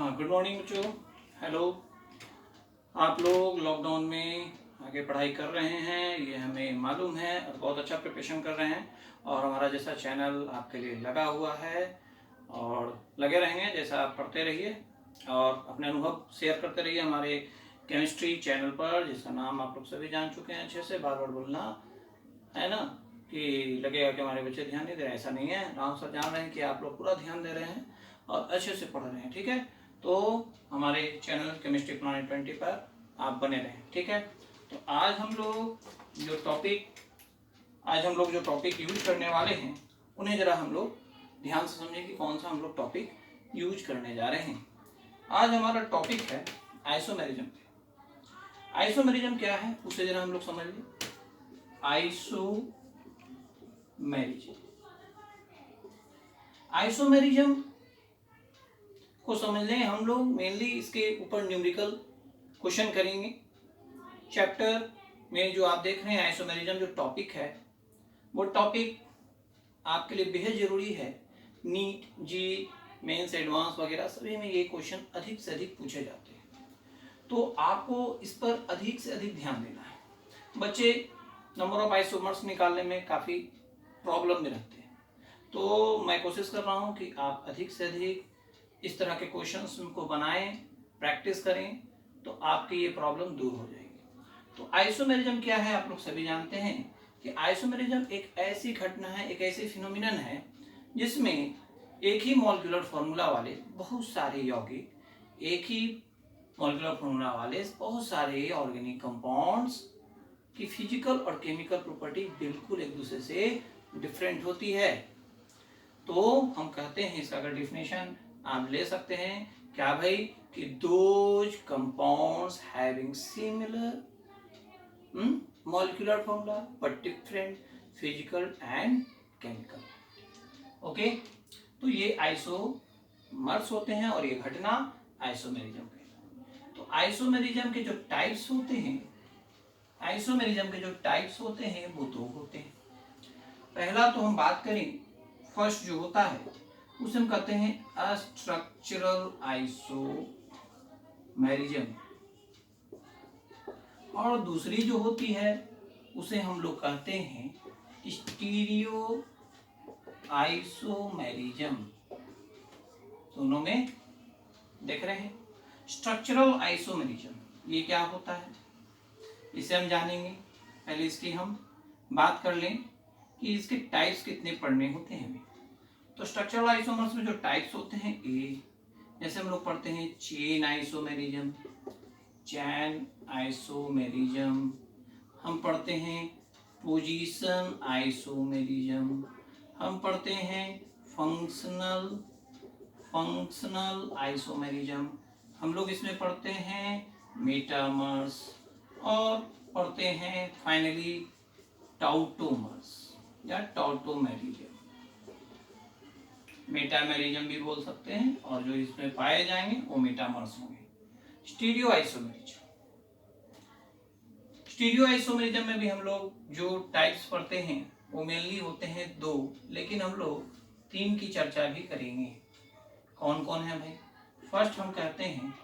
हाँ, good morning बच्चों। Hello. आप लोग लॉकडाउन में आगे पढ़ाई कर रहे हैं, ये हमें मालूम है, और बहुत अच्छा प्रिपरेशन कर रहे हैं। और हमारा जैसा चैनल आपके लिए लगा हुआ है और लगे रहेंगे, जैसा आप पढ़ते रहिए और अपने अनुभव शेयर करते रहिए हमारे केमिस्ट्री चैनल पर, जिसका नाम आप लोग सभी जान चुके हैं अच्छे से। बार बार बोलना है ना कि लगेगा कि हमारे बच्चे ध्यान नहीं दे रहे हैं, ऐसा नहीं है। राम सर जान रहे हैं कि आप लोग पूरा ध्यान दे रहे हैं और अच्छे से पढ़ रहे हैं, ठीक है। तो हमारे चैनल केमिस्ट्री प्लानेट 20 पर आप बने रहें, ठीक है। तो आज हम लोग जो टॉपिक यूज करने वाले हैं, उन्हें जरा हम लोग ध्यान से समझें कि कौन सा हम लोग टॉपिक यूज करने जा रहे हैं। आज हमारा टॉपिक है आइसोमेरिज्म। आइसोमेरिज्म क्या है उसे जरा हम लोग समझ लें। आइसोमेरिज्म को समझ लें हम लोग। मेनली इसके ऊपर न्यूमेरिकल क्वेश्चन करेंगे। चैप्टर में जो आप देख रहे हैं आइसोमेरिज्म जो टॉपिक है, वो टॉपिक आपके लिए बेहद जरूरी है। नीट, जी, मेंस, एडवांस वगैरह सभी में ये क्वेश्चन अधिक से अधिक पूछे जाते हैं, तो आपको इस पर अधिक से अधिक ध्यान देना है। बच्चे नंबर ऑफ आइसोमर्स निकालने में काफ़ी प्रॉब्लम में रहते हैं, तो मैं कोशिश कर रहा हूँ कि आप अधिक से अधिक इस तरह के क्वेश्चंस को बनाएं, प्रैक्टिस करें, तो आपकी ये प्रॉब्लम दूर हो जाएगी। तो आइसोमेरिज्म क्या है आप लोग सभी जानते हैं कि आइसोमेरिज्म एक ऐसी घटना है, एक ऐसी फिनोमिनन है जिसमें एक ही मॉलिक्यूलर फॉर्मूला वाले बहुत सारे यौगिक, एक ही मॉलिक्यूलर फॉर्मूला वाले बहुत सारे ऑर्गेनिक कंपाउंड्स की फिजिकल और केमिकल प्रॉपर्टी बिल्कुल एक दूसरे से डिफरेंट होती है। तो हम कहते हैं, इसका अगर डिफिनेशन आप ले सकते हैं क्या भाई, कि those compounds having similar molecular formula but different physical and chemical. Okay, तो ये आइसोमर्स होते हैं और ये घटना आइसोमेरिज्म है। तो आइसोमेरिज्म के जो टाइप्स होते हैं वो दो होते हैं। पहला तो हम बात करें, फर्स्ट जो होता है उसे हम कहते हैं स्ट्रक्चरल आइसोमेरिज्म, और दूसरी जो होती है उसे हम लोग कहते हैं स्टीरियो आइसोमेरिज्म। दोनों में देख रहे हैं। स्ट्रक्चरल आइसोमेरिज्म ये क्या होता है, इसे हम जानेंगे। पहले इसकी हम बात कर लें कि इसके टाइप्स कितने पढ़ने होते हैं हमें। तो स्ट्रक्चरल आइसोमर्स में जो टाइप्स होते हैं, जैसे हम लोग पढ़ते हैं चेन आइसोमेरिज्म, चैन आइसोमेरिज्म, हम पढ़ते हैं पोजीशन आइसोमेरिज्म, हम पढ़ते हैं फंक्शनल आइसोमेरिज्म, हम लोग इसमें पढ़ते हैं मेटामर्स, और पढ़ते हैं फाइनली टाउटोमर्स या टाउटोमेरिज्म। मेटामेरिज्म भी बोल सकते हैं, और जो इसमें पाए जाएंगे वो मेटामर्स होंगे। स्टीरियो आइसोमेरिज्म में भी हम लोग जो टाइप्स पढ़ते हैं वो मेनली होते हैं दो, लेकिन हम लोग तीन की चर्चा भी करेंगे। कौन कौन है भाई? फर्स्ट हम कहते हैं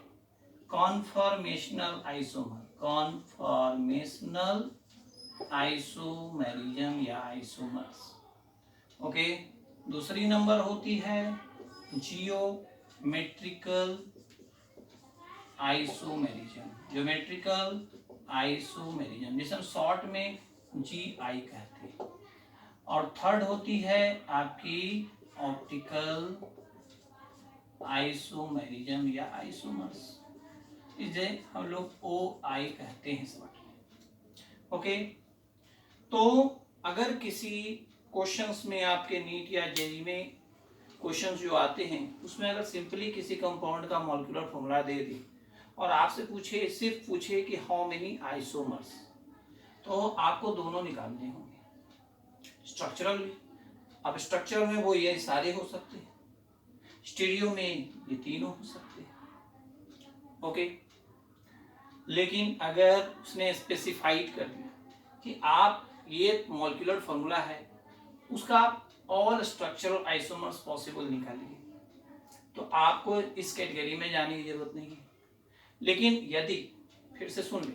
कॉन्फॉर्मेशनल आइसोमेरिज्म या आइसोमर्स। ओके, दूसरी नंबर होती है ज्योमेट्रिकल आइसोमेरिज्म, जिसे हम शॉर्ट में GI कहते हैं। और थर्ड होती है आपकी ऑप्टिकल आइसोमेरिज्म या आइसोमर्स, इसे हम लोग OI कहते हैं शॉर्ट में। ओके, तो अगर किसी क्वेश्चंस में आपके नीट या जेई में क्वेश्चंस जो आते हैं उसमें अगर सिंपली किसी कंपाउंड का मॉलिक्यूलर फॉर्मूला दे दे और आपसे सिर्फ पूछे कि हाउ मेनी आइसोमर्स, तो आपको दोनों निकालने होंगे। स्ट्रक्चरल, अब स्ट्रक्चर में वो ये सारे हो सकते हैं, स्टीरियो में ये तीनों हो सकते हैं। ओके, लेकिन अगर उसने स्पेसिफाइड कर दिया कि आप ये मॉलिक्यूलर फॉर्मूला है, उसका आप ऑल स्ट्रक्चरल आइसोमर्स पॉसिबल निकालिए, तो आपको इस कैटेगरी में जाने की जरूरत नहीं है। लेकिन यदि, फिर से सुन ले,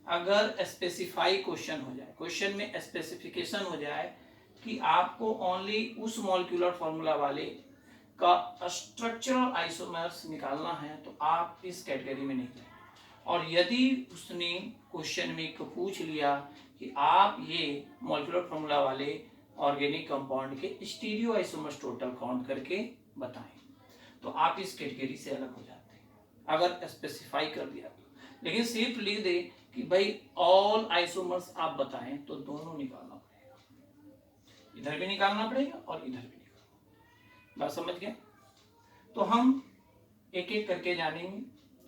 अगर स्पेसिफाई क्वेश्चन हो जाए, क्वेश्चन में स्पेसिफिकेशन हो जाए कि आपको ओनली उस मॉलिक्यूलर फॉर्मूला वाले का स्ट्रक्चरल आइसोमर्स निकालना है, तो आप इस कैटेगरी में नहीं जाए। और यदि उसने क्वेश्चन में पूछ लिया कि आप ये मॉलिक्यूलर फॉर्मूला वाले ऑर्गेनिक कंपाउंड के स्टीरियो आइसोमर्स टोटल काउंट करके बताएं, तो आप इस कैटेगरी से अलग हो जाते हैं अगर स्पेसिफाई कर दिया तो। लेकिन सिर्फ लिख दे कि भाई ऑल आइसोमर्स आप बताएं, तो दोनों निकालना पड़ेगा, इधर भी निकालना पड़ेगा और इधर भी निकालना। बात समझ गए? तो हम एक एक करके जानेंगे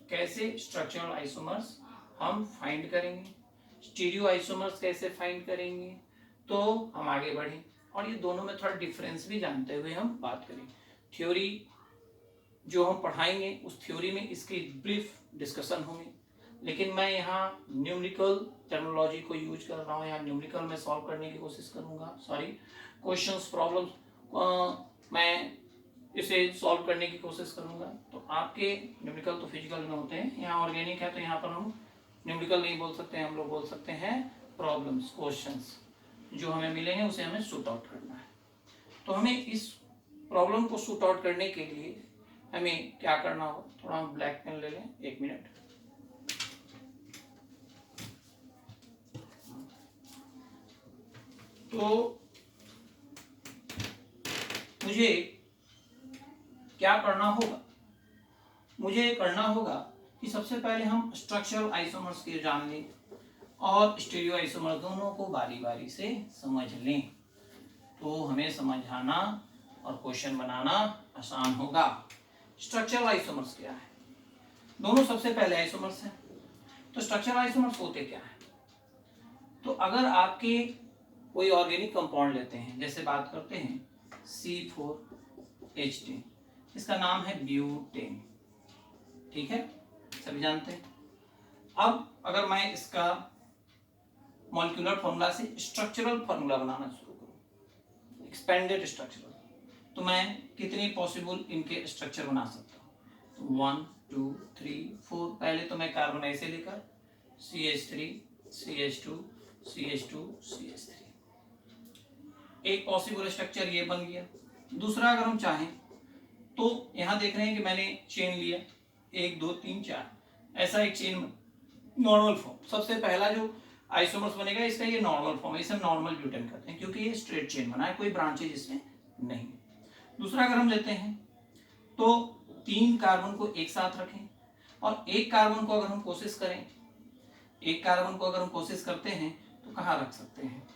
कैसे स्ट्रक्चरल आइसोमर्स हम फाइंड करेंगे, स्टीरियो आइसोमर्स कैसे फाइंड करेंगे, तो हम आगे बढ़ें और ये दोनों में थोड़ा डिफरेंस भी जानते हुए हम बात करें। थ्योरी जो हम पढ़ाएंगे उस थ्योरी में इसकी ब्रीफ डिस्कशन होंगे, लेकिन मैं यहाँ न्यूमेरिकल टर्मिनोलॉजी को यूज कर रहा हूँ, यहाँ न्यूमेरिकल में सॉल्व करने की कोशिश करूँगा, सॉरी क्वेश्चंस प्रॉब्लम्स मैं इसे सॉल्व करने की कोशिश करूँगा। तो आपके न्यूमेरिकल तो फिजिकल में होते हैं, यहाँ ऑर्गेनिक है तो यहाँ पर हम न्यूमेरिकल नहीं बोल सकते हैं, हम लोग बोल सकते हैं प्रॉब्लम्स, क्वेश्चंस जो हमें मिलेंगे उसे हमें शूट आउट करना है। तो हमें इस प्रॉब्लम को शूट आउट करने के लिए हमें क्या करना हो, थोड़ा हम ब्लैक पेन ले लें, 1 मिनट। तो मुझे क्या करना होगा, मुझे करना होगा कि सबसे पहले हम स्ट्रक्चरल आइसोमर्स के जान लें और स्टीरियो आइसोमर्स दोनों को बारी बारी से समझ लें, तो हमें समझाना और क्वेश्चन बनाना आसान होगा। स्ट्रक्चरल आइसोमर्स क्या है? दोनों सबसे पहले आइसोमर्स हैं। तो स्ट्रक्चरल आइसोमर्स होते क्या है? तो अगर आपके कोई ऑर्गेनिक कंपाउंड लेते हैं, जैसे बात करते हैं C4H10, इसका नाम है ब्यूटेन, ठीक है, सभी जानते हैं। अब अगर मैं इसका मॉलिक्यूलर फॉर्मूला से स्ट्रक्चरल फॉर्मूला बनाना शुरू करूं, एक्सपेंडेड स्ट्रक्चरल, तो मैं कितने पॉसिबल इनके स्ट्रक्चर बना सकता हूँ? 1 2 3 4। पहले तो मैं कार्बन ऐसे लेकर CH3 CH2 CH2 CH3, एक पॉसिबल स्ट्रक्चर ये बन गया। दूसरा अगर हम चाहें तो यहां देख रहे हैं कि मैंने चेन लिया 1 2 3 4, ऐसा एक चेन नॉर्मल फॉर्म। सबसे पहला जो आइसोमर्स बनेगा इसका ये नॉर्मल फॉर्म है, इसे नॉर्मल ब्यूटेन कहते हैं क्योंकि ये स्ट्रेट चेन बना है, कोई ब्रांचेज इसमें नहीं। दूसरा अगर हम लेते हैं तो 3 कार्बन को एक साथ रखें और एक कार्बन को अगर हम कोशिश करें, एक कार्बन को अगर हम कोशिश करते हैं तो कहाँ रख सकते हैं?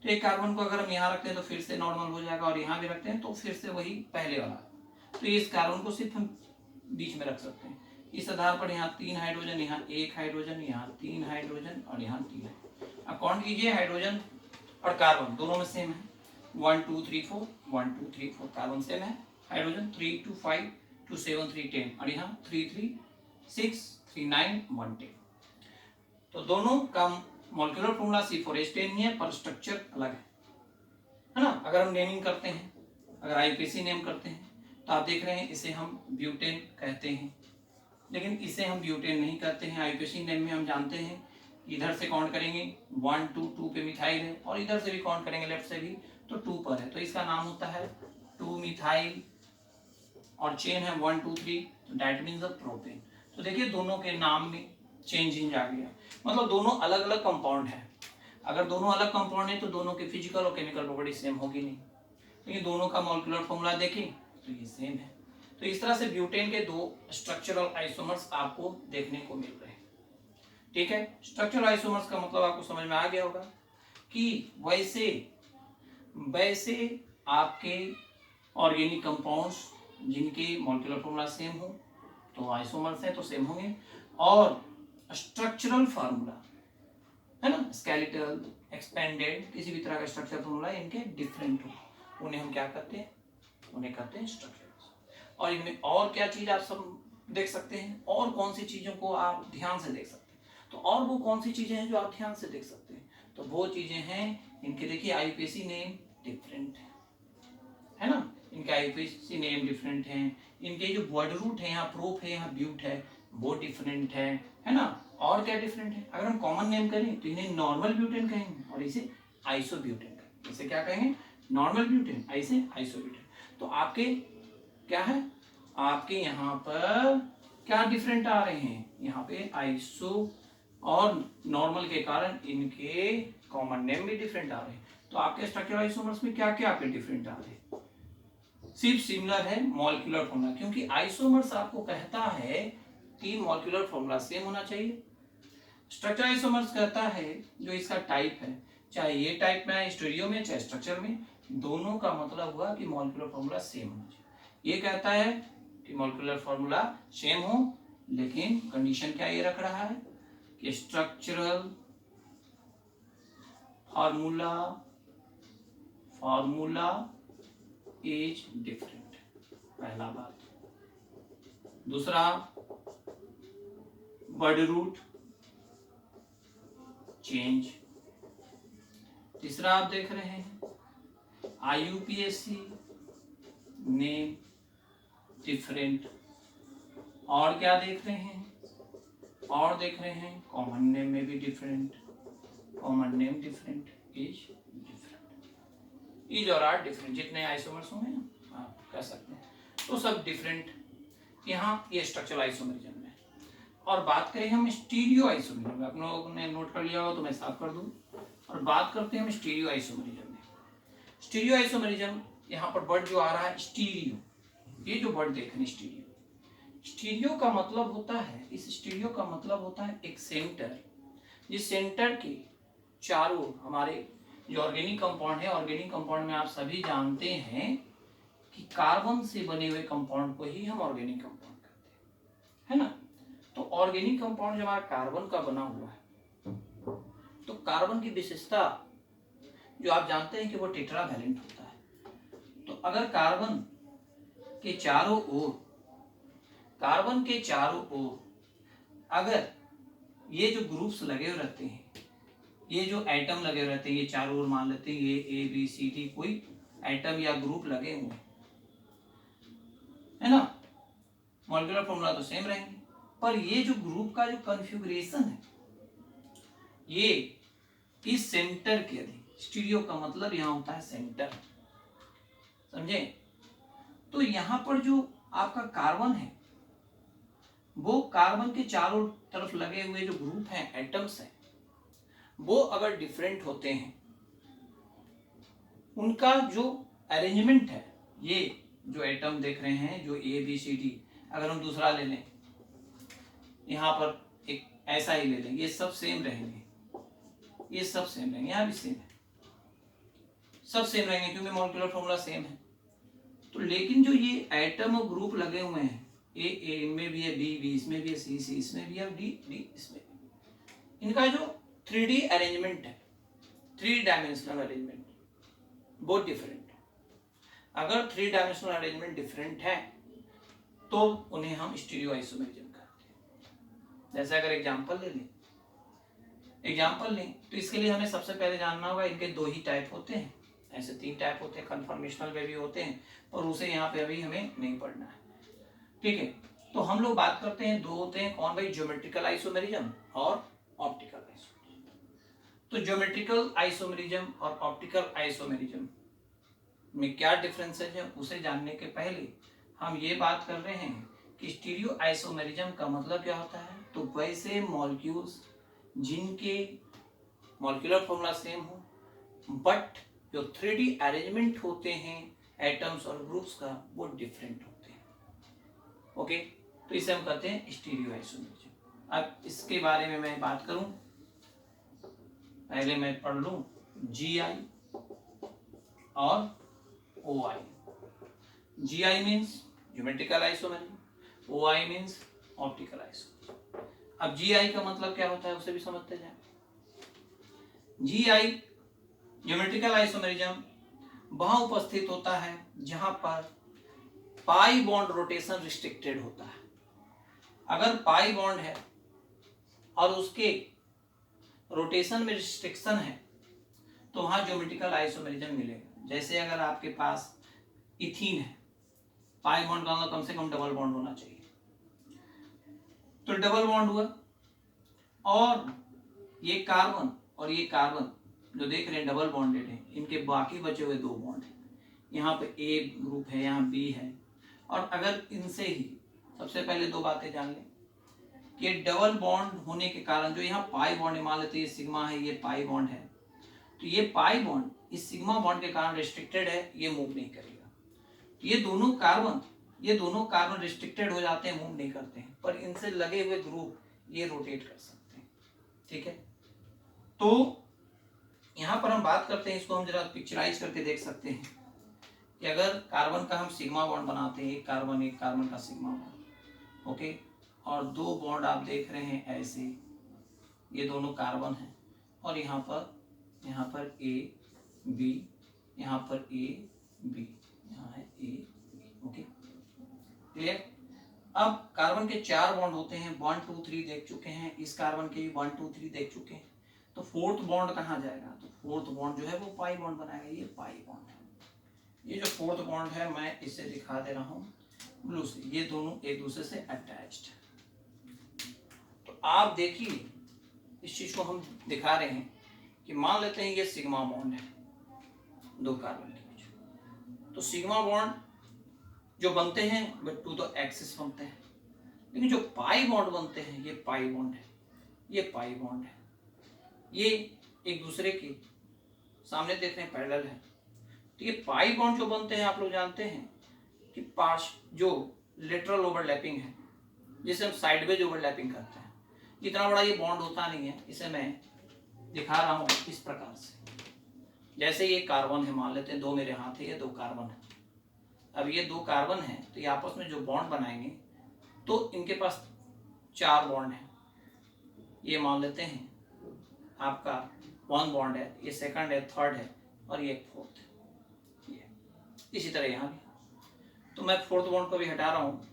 तो एक कार्बन को अगर हम यहाँ रखते हैं तो फिर से नॉर्मल हो जाएगा, और यहाँ भी रखते हैं तो फिर से वही पहले वाला। तो इस कार्बन को सिर्फ हम बीच में रख सकते हैं। इस आधार पर यहाँ 3 हाइड्रोजन, यहाँ 1 हाइड्रोजन, यहाँ 3 हाइड्रोजन और यहाँ 3 हाइड्रोजन। अब काउंट कीजिए, हाइड्रोजन और कार्बन दोनों में सेम है, 1 2 3 4 1 2 3 4 कार्बन सेम है, हाइड्रोजन 3 2 5 2 7 3 10 और यहाँ 3 3 6 3 9 1 10। तो दोनों का मॉलिक्यूलर फॉर्मूला C4H10 ही है, पर स्ट्रक्चर अलग है ना। अगर हम नेमिंग करते हैं, अगर IUPAC नेम करते हैं तो आप देख रहे हैं इसे हम ब्यूटेन कहते हैं, लेकिन इसे हम ब्यूटेन नहीं कहते हैं। IUPAC नेम में हम जानते हैं इधर से काउंट करेंगे 1 2 2 पे मिथाइल है, और इधर से भी काउंट करेंगे लेफ्ट से भी तो 2 पर है, तो इसका नाम होता है 2 मिथाइल, और चेन है 1 2 3, तो दैट मीन्स प्रोपेन। तो देखिए दोनों के नाम में चेंजिंग आ गया, मतलब दोनों अलग अलग कंपाउंड है। अगर दोनों अलग कंपाउंड है तो दोनों के फिजिकल और केमिकल प्रॉपर्टी सेम होगी नहीं, लेकिन दोनों का मॉलिक्यूलर फॉर्मूला देखें तो ये सेम है। तो इस तरह से ब्यूटेन के 2 स्ट्रक्चरल आइसोमर्स आपको देखने को मिल रहे हैं, ठीक है। स्ट्रक्चरल आइसोमर्स का मतलब आपको समझ में आ गया होगा कि वैसे आपके ऑर्गेनिक कंपाउंड्स जिनके मॉलिक्यूलर फॉर्मूला सेम हो तो आइसोमर्स है तो सेम होंगे, और स्ट्रक्चरल फार्मूला है ना, स्केलेटल, एक्सपेंडेड, किसी भी तरह का स्ट्रक्चर फार्मूला इनके डिफरेंट हो, उन्हें हम क्या करते हैं? उन्हें कहते हैं स्ट्रक्चर्स। और इनमें और क्या चीज आप सब देख सकते हैं, और कौन सी चीजों को आप ध्यान से देख सकते हैं? तो और वो कौन सी चीजें हैं जो आप ध्यान से देख सकते हैं? तो वो चीजें हैं इनके, देखिए IUPAC नेम डिफरेंट है ना, इनके IUPAC नेम डिफरेंट हैं, इनके जो वर्ड रूट है, यहाँ प्रोप है, यहाँ ब्यूट है, वो डिफरेंट है ना। और क्या डिफरेंट है, अगर हम कॉमन नेम करें तो इन्हें नॉर्मल ब्यूटेन कहेंगे और इसे आइसोब्यूटेन कहेंगे। इसे क्या कहेंगे, नॉर्मल ब्यूटेन, ऐसे आइसोब्यूटेन। तो आपके क्या है, आपके यहाँ पर क्या डिफरेंट आ रहे हैं, यहाँ पे आइसो और नॉर्मल के कारण इनके कॉमन नेम भी डिफरेंट आ रहे हैं। तो आपके स्ट्रक्चरल आइसोमर्स में क्या क्या आपके डिफरेंट आ रहे हैं, सिर्फ सिमिलर है मॉलिक्यूलर फॉर्मूला, क्योंकि आइसोमर्स आपको कहता है कि मॉलिक्यूलर फॉर्मूला सेम होना चाहिए। स्ट्रक्चर आइसोमर्स कहता है जो इसका टाइप है, चाहे ये टाइप में है स्टीरियो में चाहे स्ट्रक्चर में, दोनों का मतलब हुआ कि मॉलिक्यूलर फॉर्मूला सेम होना चाहिए। ये कहता है कि मॉलिक्यूलर फॉर्मूला सेम हो, लेकिन कंडीशन क्या ये रख रहा है कि स्ट्रक्चरल फॉर्मूला इज डिफरेंट, पहला बात। दूसरा, वर्ड रूट चेंज। तीसरा आप देख रहे हैं IUPAC नेम डिफरेंट। और क्या देख रहे हैं, और देख रहे हैं कॉमन नेम में भी different, common name different, is different, is और आर डिफरेंट, जितने आइसोमर्स होंगे ना आप कह सकते हैं, तो सब डिफरेंट। यहाँ ये स्ट्रक्चरल आइसोमरिज्म में। और बात करें हम स्टीरियो आइसोमरिज्म, आप लोगों ने नोट कर लिया हो तो मैं साफ कर दूं। और बात करते हैं हम स्टीरियो आइसोमरिज्म में। स्टीरियो आइसोमरिज्म, यहाँ पर वर्ड जो आ रहा है स्टीरियो, ये जो वर्ड देख रहे हैं स्टीरियो, स्टीरियो का मतलब होता है, इस स्टीरियो का मतलब होता है एक सेंटर, जिस सेंटर के चारों हमारे जो ऑर्गेनिक कंपाउंड है, ऑर्गेनिक कंपाउंड में आप सभी जानते हैं कि कार्बन से बने हुए कंपाउंड को ही हम ऑर्गेनिक कंपाउंड कहते हैं, है ना। तो ऑर्गेनिक कंपाउंड जब हमारा कार्बन का बना हुआ है, तो कार्बन की विशेषता जो आप जानते हैं कि वो टेट्रावैलेंट होता है। तो अगर कार्बन के चारों ओर अगर ये जो ग्रुप्स लगे हुए रहते हैं, ये जो एटम लगे हुए रहते हैं, ये चारों ओर मान लेते हैं ये ABCD कोई एटम या ग्रुप लगे हुए है ना, मॉलिक्यूलर फॉर्मूला तो सेम रहेंगे, पर ये जो ग्रुप का जो कॉन्फ़िगरेशन है, ये इस सेंटर के अधिक, स्टीरियो का मतलब यहाँ होता है सेंटर, समझे। तो यहाँ पर जो आपका कार्बन है, वो कार्बन के चारों तरफ लगे हुए जो ग्रुप हैं, एटम्स हैं, वो अगर डिफरेंट होते हैं, उनका जो अरेंजमेंट है, ये जो एटम देख रहे हैं जो ABCD, अगर हम दूसरा ले लें, यहाँ पर एक ऐसा ही ले लेंगे, ये सब सेम रहेंगे, ये सब सेम रहेंगे, यहाँ भी सेम है, सब सेम रहेंगे क्योंकि मॉलिक्यूलर फॉर्मूला सेम है। तो लेकिन जो ये एटम और ग्रुप लगे हुए हैं, A इनमें भी है, B इसमें भी है, C इसमें भी है, D इसमें भी, इनका जो 3D अरेंजमेंट है, 3 डायमेंशनल अरेंजमेंट, बहुत डिफरेंट है। अगर 3 डायमेंशनल अरेंजमेंट डिफरेंट है तो उन्हें हम स्टीरियो आइसोमरिज्म कहते हैं। जैसे अगर एग्जांपल लें तो इसके लिए हमें सबसे पहले जानना होगा इनके 2 ही टाइप होते हैं, ऐसे 3 टाइप होते हैं, कन्फर्मेशनल में भी होते हैं, और उसे यहाँ पे अभी हमें नहीं पढ़ना है, ठीक है। तो हम लोग बात करते हैं, 2 होते हैं, कौन भाई, ज्योमेट्रिकल आइसोमेरिज्म और ऑप्टिकल आइसोमेरिज्म। तो ज्योमेट्रिकल आइसोमेरिज्म और ऑप्टिकल आइसोमेरिज्म में क्या डिफरेंसेस है, उसे जानने के पहले हम ये बात कर रहे हैं कि स्टीरियो आइसोमेरिज्म का मतलब क्या होता है। तो वैसे मॉलिक्यूल्स जिनके मॉलिक्यूलर फॉर्मूला सेम हो, बट जो 3D अरेंजमेंट होते हैं एटम्स और ग्रुप्स का, वो डिफरेंट होते हैं, ओके। तो इसे हम कहते हैं स्टीरियो आइसोमेरिज्म। अब इसके बारे में मैं बात करूं, पहले मैं पढ़ लूं GI और OI। GI means geometrical isomerism, OI means optical isomerism. अब GI का मतलब क्या होता है उसे भी समझते जाए। GI ज्योमेट्रिकल आइसोमेरिज्म वहां उपस्थित होता है जहां पर पाई बॉन्ड रोटेशन रिस्ट्रिक्टेड होता है। अगर पाई बॉन्ड है और उसके रोटेशन में रिस्ट्रिक्शन है तो वहां ज्योमेट्रिकल आइसोमेरिज्म मिलेगा। जैसे अगर आपके पास इथीन है, पाई बॉन्ड का मतलब कम से कम डबल बॉन्ड होना चाहिए। तो डबल बॉन्ड हुआ, और ये कार्बन और ये कार्बन जो देख रहे हैं डबल बॉन्डेड है, इनके बाकी बचे हुए 2 बॉन्ड हैं। यहाँ पे ए ग्रुप है, यहाँ बी है। और अगर इनसे ही सबसे पहले 2 बातें जान लें कि डबल बॉन्ड होने के कारण जो यहाँ पाई बॉन्ड है, मान लेते हैं ये सिग्मा है, ये पाई बॉन्ड है, तो ये पाई बॉन्ड इस सिग्मा बॉन्ड के कारण रिस्ट्रिक्टेड है, ये मूव नहीं करेगा। ये दोनों कार्बन रिस्ट्रिक्टेड हो जाते हैं, मूव नहीं करते हैं, पर इनसे लगे हुए ग्रुप ये रोटेट कर सकते हैं। ठीक है, तो यहां पर हम बात करते हैं, इसको हम जरा पिक्चराइज करके देख सकते हैं कि अगर कार्बन का हम सिग्मा बॉन्ड बनाते हैं, एक कार्बन का सिग्मा बॉन्ड, ओके, और 2 बॉन्ड आप देख रहे हैं ऐसे, ये दोनों कार्बन हैं, और यहाँ पर ए बी, यहाँ पर ए बी, यहाँ है ए बी, ओके, क्लियर। अब कार्बन के 4 बॉन्ड होते हैं, 1 2 3 देख चुके हैं, इस कार्बन के भी 1 2 3 देख चुके हैं। तो 4th बॉन्ड कहाँ जाएगा? तो 4th बॉन्ड जो है वो पाई बॉन्ड बनाएगा, ये पाई बॉन्ड है। ये जो 4th बॉन्ड है मैं इसे दिखा दे रहा हूँ ब्लू से, ये दोनों एक दूसरे से अटैच्ड है। तो आप देखिए इस चीज को हम दिखा रहे हैं कि मान लेते हैं ये सिग्मा बॉन्ड है 2 कार्बन के बीच, तो सिग्मा बॉन्ड जो बनते हैं वे टू द एक्सिस बनते हैं, लेकिन जो पाई बॉन्ड बनते हैं ये पाई बॉन्ड है, ये पाई बॉन्ड है, ये एक दूसरे के सामने देख रहे हैं पैरेलल है। तो ये पाई बॉन्ड जो बनते हैं आप लोग जानते हैं कि पार्श जो लेटरल ओवरलैपिंग है, जिसे हम साइडवेज ओवरलैपिंग करते हैं, इतना बड़ा ये बॉन्ड होता नहीं है। इसे मैं दिखा रहा हूँ इस प्रकार से, जैसे ये कार्बन है, मान लेते हैं 2 मेरे हाथ है, ये 2 कार्बन है। अब ये 2 कार्बन है, तो ये आपस में जो बॉन्ड बनाएंगे तो इनके पास 4 बॉन्ड है। ये मान लेते हैं आपका 1 बॉन्ड है, ये 2nd है, 3rd है, और ये 4th है। ये इसी तरह यहाँ भी, तो मैं 4th बॉन्ड को भी हटा रहा हूँ,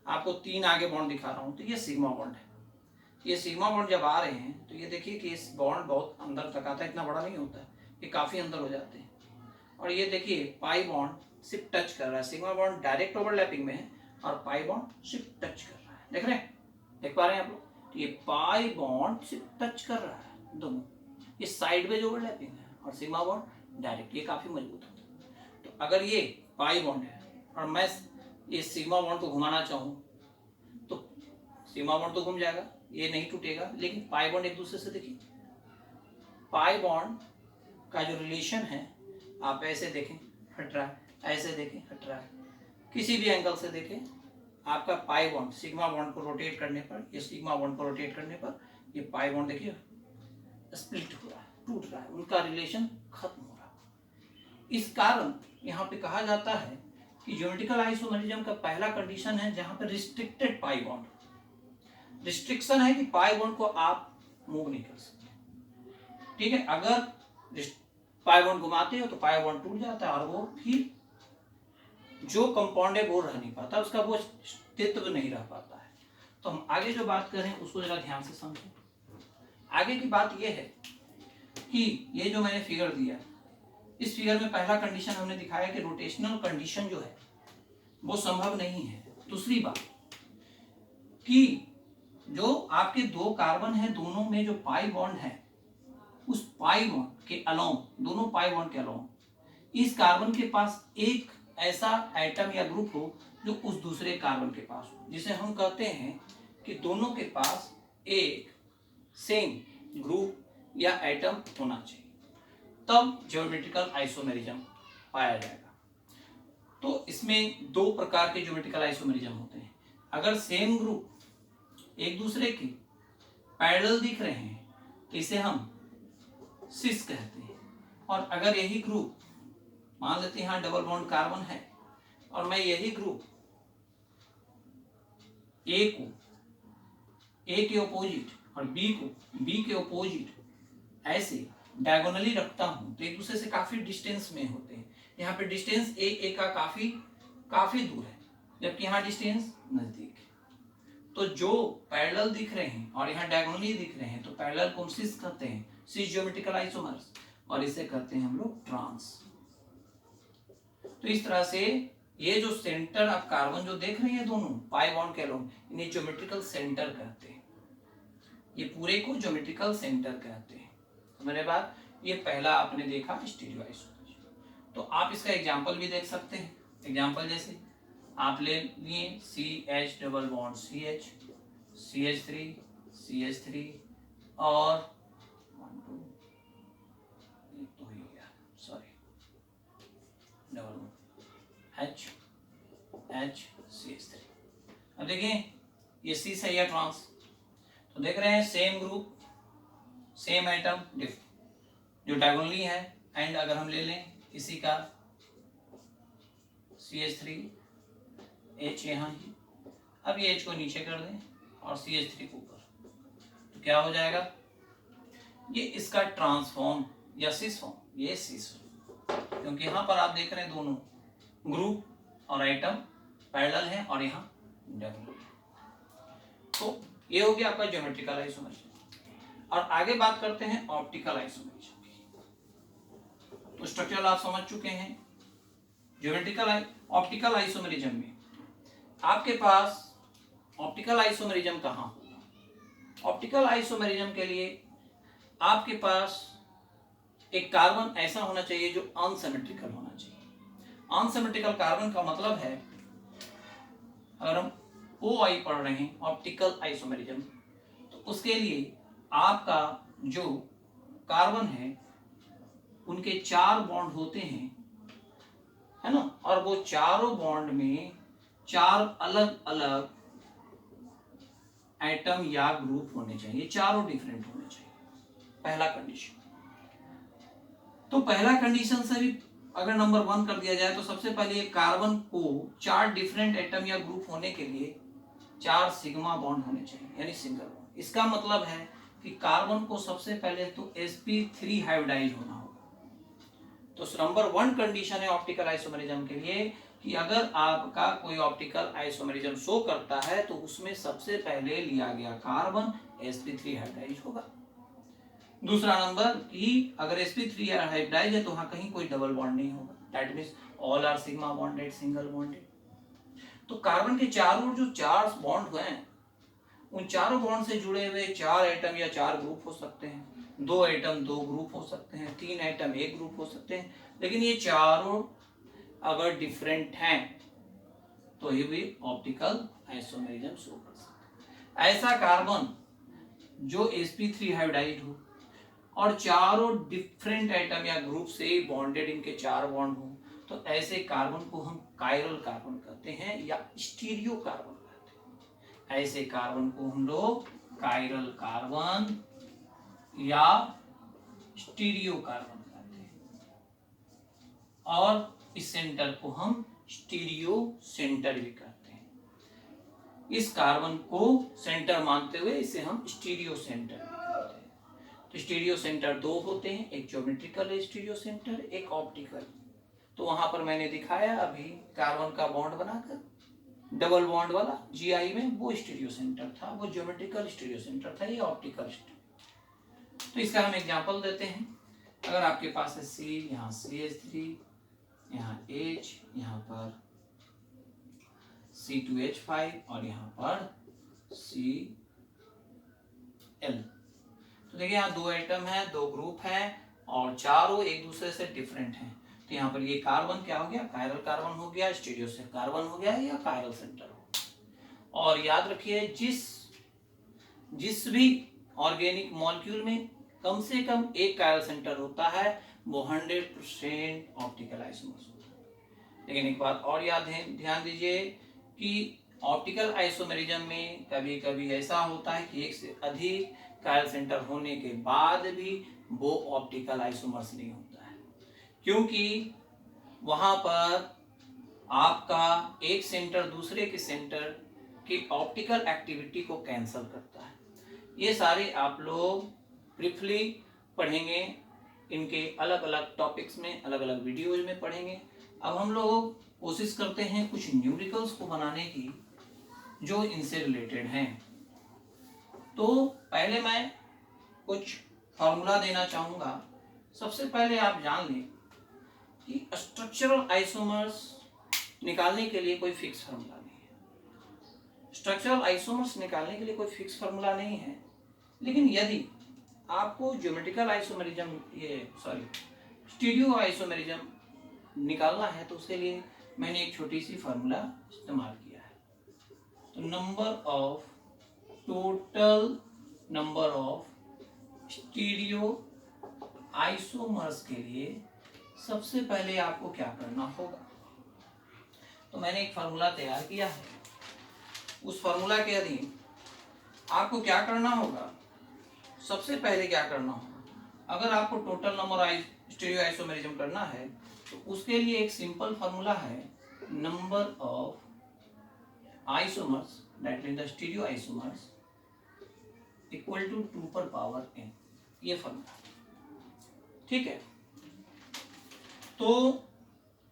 आपको 3 आगे बॉन्ड दिखा रहा हूँ। तो ये सिग्मा बॉन्ड है। ये सिग्मा बॉन्ड जब आ रहे हैं तो ये देखिए कि इस बॉन्ड बहुत अंदर तक आता है, इतना बड़ा नहीं होता है, ये काफ़ी अंदर हो जाते हैं। और ये देखिए पाई बॉन्ड सिर्फ टच कर रहा है, सिग्मा बॉन्ड डायरेक्ट ओवरलैपिंग में है और पाई बॉन्ड सिर्फ टच कर रहा है। देख रहे हैं, देख पा रहे हैं आप लोग? तो ये पाई बॉन्ड सिर्फ टच कर रहा है दोनों, ये साइडवेज ओवरलैपिंग है, और सिग्मा बॉन्ड डायरेक्ट, ये काफ़ी मजबूत होता है। तो अगर ये पाई बॉन्ड है और मैं ये सिग्मा बॉन्ड को घुमाना चाहूँ तो सिग्मा बॉन्ड तो घूम जाएगा, ये नहीं टूटेगा, लेकिन पाई बॉन्ड एक दूसरे से देखिए, पाई बॉन्ड का जो रिलेशन है आप ऐसे देखें हट रहा है, ऐसे देखें हट रहा है, किसी भी एंगल से देखें, आपका पाई बॉन्ड सिग्मा बॉन्ड को रोटेट करने पर, ये सिग्मा बॉन्ड को रोटेट करने पर ये पाई बॉन्ड देखिए स्प्लिट हो रहा है, टूट रहा है, उनका रिलेशन खत्म हो रहा है। इस कारण यहाँ पे कहा जाता है कि ज्योमेट्रिकल आइसोमेरिज्म का पहला कंडीशन है जहाँ पे रिस्ट्रिक्टेड पाई बॉन्ड, रिस्ट्रिक्शन है कि पाई बॉन्ड को आप मूव नहीं कर सकते। ठीक है, अगर पाई बॉन्ड घुमाते हो तो पाई बॉन्ड टूट जाता है और वो फिर जो कंपाउंड है वो रह नहीं पाता, उसका वो अस्तित्व नहीं रह पाता है। तो हम आगे जो बात करें उसको जरा ध्यान से समझें। आगे की बात यह है कि ये जो मैंने फिगर दिया, इस फिगर में पहला कंडीशन हमने दिखाया कि रोटेशनल कंडीशन जो है वो संभव नहीं है। दूसरी बात कि जो आपके 2 कार्बन है, दोनों में जो पाई बॉन्ड है, उस पाई बॉन्ड के अलोंग, दोनों पाई बॉन्ड के अलोंग इस कार्बन के पास एक ऐसा एटम या ग्रुप हो जो उस दूसरे कार्बन के पास हो, जिसे हम कहते हैं कि दोनों के पास एक सेम ग्रुप या एटम होना चाहिए, तब ज्योमेट्रिकल आइसोमेरिज्म पाया जाएगा। तो इसमें 2 प्रकार के ज्योमेट्रिकल आइसोमेरिज्म होते हैं। अगर सेम ग्रुप एक दूसरे के पैरेलल दिख रहे हैं तो इसे हम सिस कहते हैं, और अगर यही ग्रुप मान लेते हैं यहाँ डबल बॉन्ड कार्बन है और मैं यही ग्रुप ए को ए के ऑपोजिट और बी को बी के ऑपोजिट ऐसे डायगोनली रखता हूं तो एक दूसरे से काफी डिस्टेंस में होते हैं। यहाँ पे डिस्टेंस ए का काफी दूर है, जबकि यहाँ डिस्टेंस नजदीक है। तो जो पैरेलल दिख रहे हैं और यहाँ डायगोनली दिख रहे हैं तो पैरेलल को हम सिस कहते हैं, सिस ज्योमेट्रिकल आइसोमर्स, और इसे कहते हैं हम लोग ट्रांस। तो इस तरह से ये जो सेंटर आप कार्बन जो देख रहे हैं दोनों पाई बॉन्ड के अलोंग, इन्हें ज्योमेट्रिकल सेंटर कहते हैं। ये पूरे को ज्योमेट्रिकल सेंटर कहते हैं। तो मेरे बाद ये पहला आपने देखा स्टीरियो आइसोमरेजम। तो आप इसका एग्जांपल भी देख सकते हैं। एग्जांपल जैसे आप ले लिए CH double bond CH, CH3, CH3 और 1 2 तो ही गया, sorry, double bond H H CH3। अब देखिए ये C सही है ट्रांस, तो देख रहे हैं सेम ग्रुप सेम एटम जो डायगोनली है। एंड अगर हम ले लें इसी का CH3 H यहाँ ही, अब ये H को नीचे कर दें और CH3 को ऊपर, तो क्या हो जाएगा, ये इसका ट्रांसफॉर्म या सिस फॉर्म, ये सिस, क्योंकि यहाँ पर आप देख रहे हैं दोनों ग्रुप और आइटम पैरेलल है और यहाँ डबल। तो ये हो गया आपका ज्योमेट्रिकल आइसोमरिज्म। और आगे बात करते हैं ऑप्टिकल आइसोमरिज्म की। तो स्ट्रक्चर आप समझ चुके हैं। ज्योमेट्रिकल ऑप्टिकल आइसोमरिज्म में आपके पास ऑप्टिकल आइसोमरिज्म कहाँ होगा? ऑप्टिकल आइसोमरिज्म के लिए आपके पास एक कार्बन ऐसा होना चाहिए जो अनसिमेट्रिकल होना चाहिए। अनसिमेट्रिकल कार्बन का मतलब है, अगर हम OI पढ़ रहे हैं ऑप्टिकल आइसोमरिज्म, तो उसके लिए आपका जो कार्बन है उनके 4 बॉन्ड होते हैं, है ना, और वो चारों बॉन्ड में 4 अलग अलग एटम या ग्रुप होने चाहिए, चारों डिफरेंट होने चाहिए, पहला कंडीशन। तो पहला कंडीशन से भी अगर नंबर 1 कर दिया जाए तो सबसे पहले कार्बन को 4 डिफरेंट एटम या ग्रुप होने के लिए 4 सिग्मा बॉन्ड होने चाहिए, यानी सिंगल बॉन्ड। इसका मतलब है कि कार्बन को सबसे पहले तो sp3 हाइब्रिडाइज होना होगा। तो नंबर 1 कंडीशन है ऑप्टिकल आइसोमरिज्म के लिए कि अगर आपका कोई ऑप्टिकल आइसोमरिज्म शो करता है तो उसमें सबसे पहले लिया गया कार्बन sp3 हाइब्रिडाइज होगा। दूसरा नंबर कि अगर sp3 हाइब्रिडाइज है तो वहां कहीं कोई डबल बॉन्ड नहीं होगा, that means all are sigma bonded, single bonded. तो कार्बन के चारों जो 4 बॉन्ड हैं उन चारों बॉन्ड से जुड़े हुए 4 एटम या 4 ग्रुप हो सकते हैं, 2 एटम 2 ग्रुप हो सकते हैं, 3 एटम 1 ग्रुप हो सकते हैं, लेकिन ये चारों अगर डिफरेंट हैं तो ये भी ऑप्टिकल आइसोमरिज्म शो कर सकते हैं। ऐसा कार्बन जो sp3 हाइब्रिडाइज हो और चारों डिफरेंट एटम या ग्रुप से बॉन्डेड, इनके 4 बॉन्ड हो, तो ऐसे कार्बन को हम कायरल कार्बन कहते हैं या स्टीरियो कार्बन कहते हैं। ऐसे कार्बन को हम लोग कायरल कार्बन या स्टीरियो कार्बन कहते हैं, और इस सेंटर को हम स्टीरियो सेंटर भी कहते हैं। इस कार्बन को सेंटर मानते हुए इसे हम स्टीरियो सेंटर भी कहते हैं। तो स्टीरियो सेंटर 2 होते हैं, एक ज्योमेट्रिकल स्टीरियो सेंटर, एक ऑप्टिकल। तो वहां पर मैंने दिखाया अभी कार्बन का बॉन्ड बनाकर डबल बॉन्ड वाला GI में, वो स्टीरियो सेंटर था, वो ज्योमेट्रिकल स्टीरियो सेंटर था, ये ऑप्टिकल स्टीरियो। तो इसका हम एग्जांपल देते हैं। अगर आपके पास है C, यहाँ CH3, यहाँ H, यहाँ पर C2H5 और यहाँ पर Cl। तो देखिए यहाँ 2 एटम है, 2 ग्रुप है और चारों एक दूसरे से डिफरेंट हैं। तो यहाँ पर ये कार्बन क्या हो गया, कायरल कार्बन हो गया, स्टीरियो से कार्बन हो गया या कायरल सेंटर हो गया। और याद रखिए जिस भी ऑर्गेनिक मॉलिक्यूल में कम से कम एक कायरल सेंटर होता है वो 100% ऑप्टिकल आइसोमर्स होता है। लेकिन एक बात और ध्यान दीजिए कि ऑप्टिकल आइसोमरिज्म में कभी कभी ऐसा होता है कि एक से अधिक कायरल सेंटर होने के बाद भी वो ऑप्टिकल आइसोमर्स नहीं होता है, क्योंकि वहां पर आपका एक सेंटर दूसरे के सेंटर की ऑप्टिकल एक्टिविटी को कैंसल करता है। ये सारे आप लोग ब्रीफली पढ़ेंगे, इनके अलग अलग टॉपिक्स में, अलग अलग वीडियोज में पढ़ेंगे। अब हम लोग कोशिश करते हैं कुछ न्यूमेरिकल्स को बनाने की जो इनसे रिलेटेड हैं। तो पहले मैं कुछ फॉर्मूला देना चाहूंगा। सबसे पहले आप जान लें कि स्ट्रक्चरल आइसोमर्स निकालने के लिए कोई फिक्स फार्मूला नहीं है। स्ट्रक्चरल आइसोमर्स निकालने के लिए कोई फिक्स फार्मूला नहीं है, लेकिन यदि आपको ज्योमेट्रिकल आइसोमेरिज्म स्टीरियो आइसोमेरिज्म निकालना है तो उसके लिए मैंने एक छोटी सी फार्मूला इस्तेमाल किया है। तो total number of stereo isomers के लिए सबसे पहले आपको क्या करना होगा, तो मैंने एक फार्मूला तैयार किया है। उस फार्मूला के अधीन आपको क्या करना होगा, सबसे पहले क्या करना होगा, अगर आपको टोटल नंबर स्टीरियो आइसोमेरिज्म करना है तो उसके लिए एक सिंपल फार्मूला है, number of isomers that mean the stereo isomers equal to 2 पर पावर n, ये फार्मूला। ठीक है, तो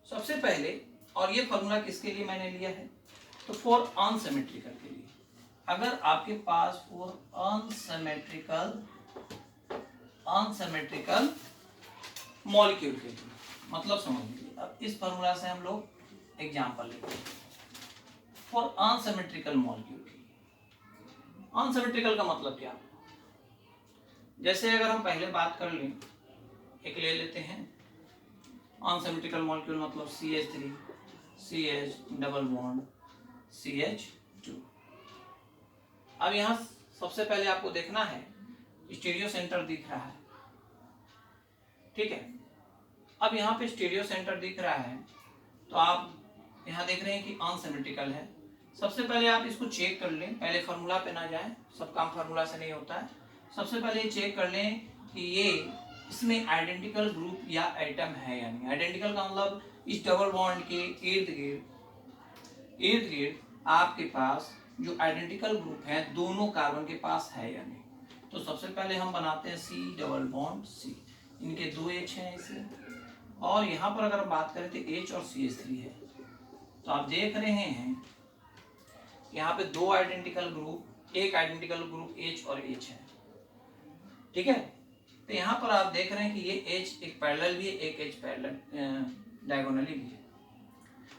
सबसे पहले, और ये फार्मूला किसके लिए मैंने लिया है, तो फॉर अनसिमेट्रिकल के लिए। अगर आपके पास फॉर अनसिमेट्रिकल मॉलिक्यूल के लिए, मतलब समझ लीजिए, अब इस फार्मूला से हम लोग एग्जांपल लेते हैं। फॉर अनसिमेट्रिकल मॉलिक्यूल के लिए, अनसिमेट्रिकल का मतलब क्या, जैसे अगर हम पहले बात कर लें, एक ले लेते हैं अनसिमेट्रिकल मॉलिक्यूल, मतलब CH3 CH double bond CH2। अब यहाँ सबसे पहले आपको देखना है स्टीरियो सेंटर दिख रहा है। ठीक है, अब यहाँ पे स्टीरियो सेंटर दिख रहा है, तो आप यहाँ देख रहे हैं कि अनसिमेट्रिकल है। सबसे पहले आप इसको चेक कर लें, पहले फार्मूला पे ना जाएं, सब काम फार्मूला से नहीं होता है। सबसे पहले चेक कर लें कि ये इसमें आइडेंटिकल ग्रुप या एटम है या नहीं। आइडेंटिकल का मतलब इस डबल बॉन्ड के इर्द गिर्द आपके पास जो आइडेंटिकल ग्रुप है दोनों कार्बन के पास है या नहीं। तो सबसे पहले हम बनाते हैं C डबल बॉन्ड C, इनके 2 H हैं इसे, और यहाँ पर अगर बात करें तो H और CH3 है। तो आप देख रहे हैं यहाँ पे 2 आइडेंटिकल ग्रुप, एक आइडेंटिकल ग्रुप H और H है। ठीक है, तो यहाँ पर आप देख रहे हैं कि ये H एक पैरेलल भी है, एक H पैरेलल डायगोनली भी है।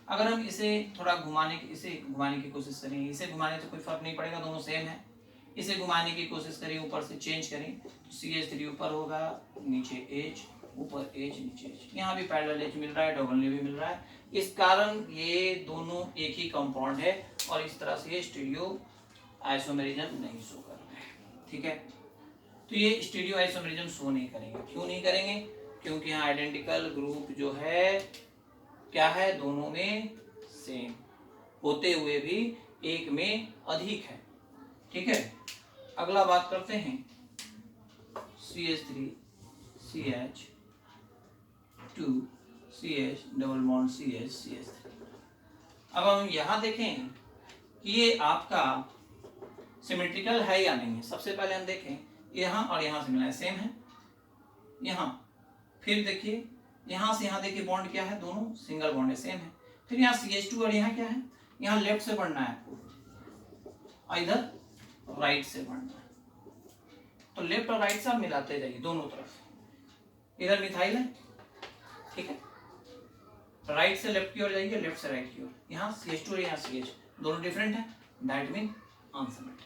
अगर हम इसे थोड़ा घुमाने की कोशिश करें, इसे घुमाने से कोई फर्क नहीं पड़ेगा, दोनों सेम है। इसे घुमाने की कोशिश करें, ऊपर से चेंज करें, तो CH3 ऊपर होगा, नीचे H, ऊपर H, नीचे H। यहाँ भी पैरेलल H मिल रहा है, डायगोनली भी मिल रहा है। इस कारण ये दोनों एक ही कंपाउंड है और इस तरह से ये स्टीरियो आइसोमेरिज्म नहीं शो कर रहे हैं। ठीक है, तो ये स्टीरियो आइसोमेरिज्म शो नहीं करेंगे। क्यों नहीं करेंगे, क्योंकि यहाँ आइडेंटिकल ग्रुप जो है क्या है, दोनों में सेम होते हुए भी एक में अधिक है। ठीक है, अगला बात करते हैं CH3 CH2 CH double bond CH CH3। अब हम यहाँ देखें कि ये आपका सिमेट्रिकल है या नहीं है। सबसे पहले हम देखें यहाँ और यहाँ से मिला है, सेम है यहाँ। फिर देखिए यहाँ से यहाँ देखिए बॉन्ड क्या है, दोनों सिंगल बॉन्ड है, सेम है। फिर यहाँ CH2 और यहाँ क्या है, यहाँ लेफ्ट से बढ़ना है आपको, इधर राइट से बढ़ना है। तो लेफ्ट और राइट से आप मिलाते जाइए दोनों तरफ। इधर मिथाइल है, ठीक है, राइट से लेफ्ट की ओर जाइए, लेफ्ट से राइट की ओर। यहाँ CH2 और यहाँ CH दोनों डिफरेंट है, दैट मीन अनसिमेट्रिकल।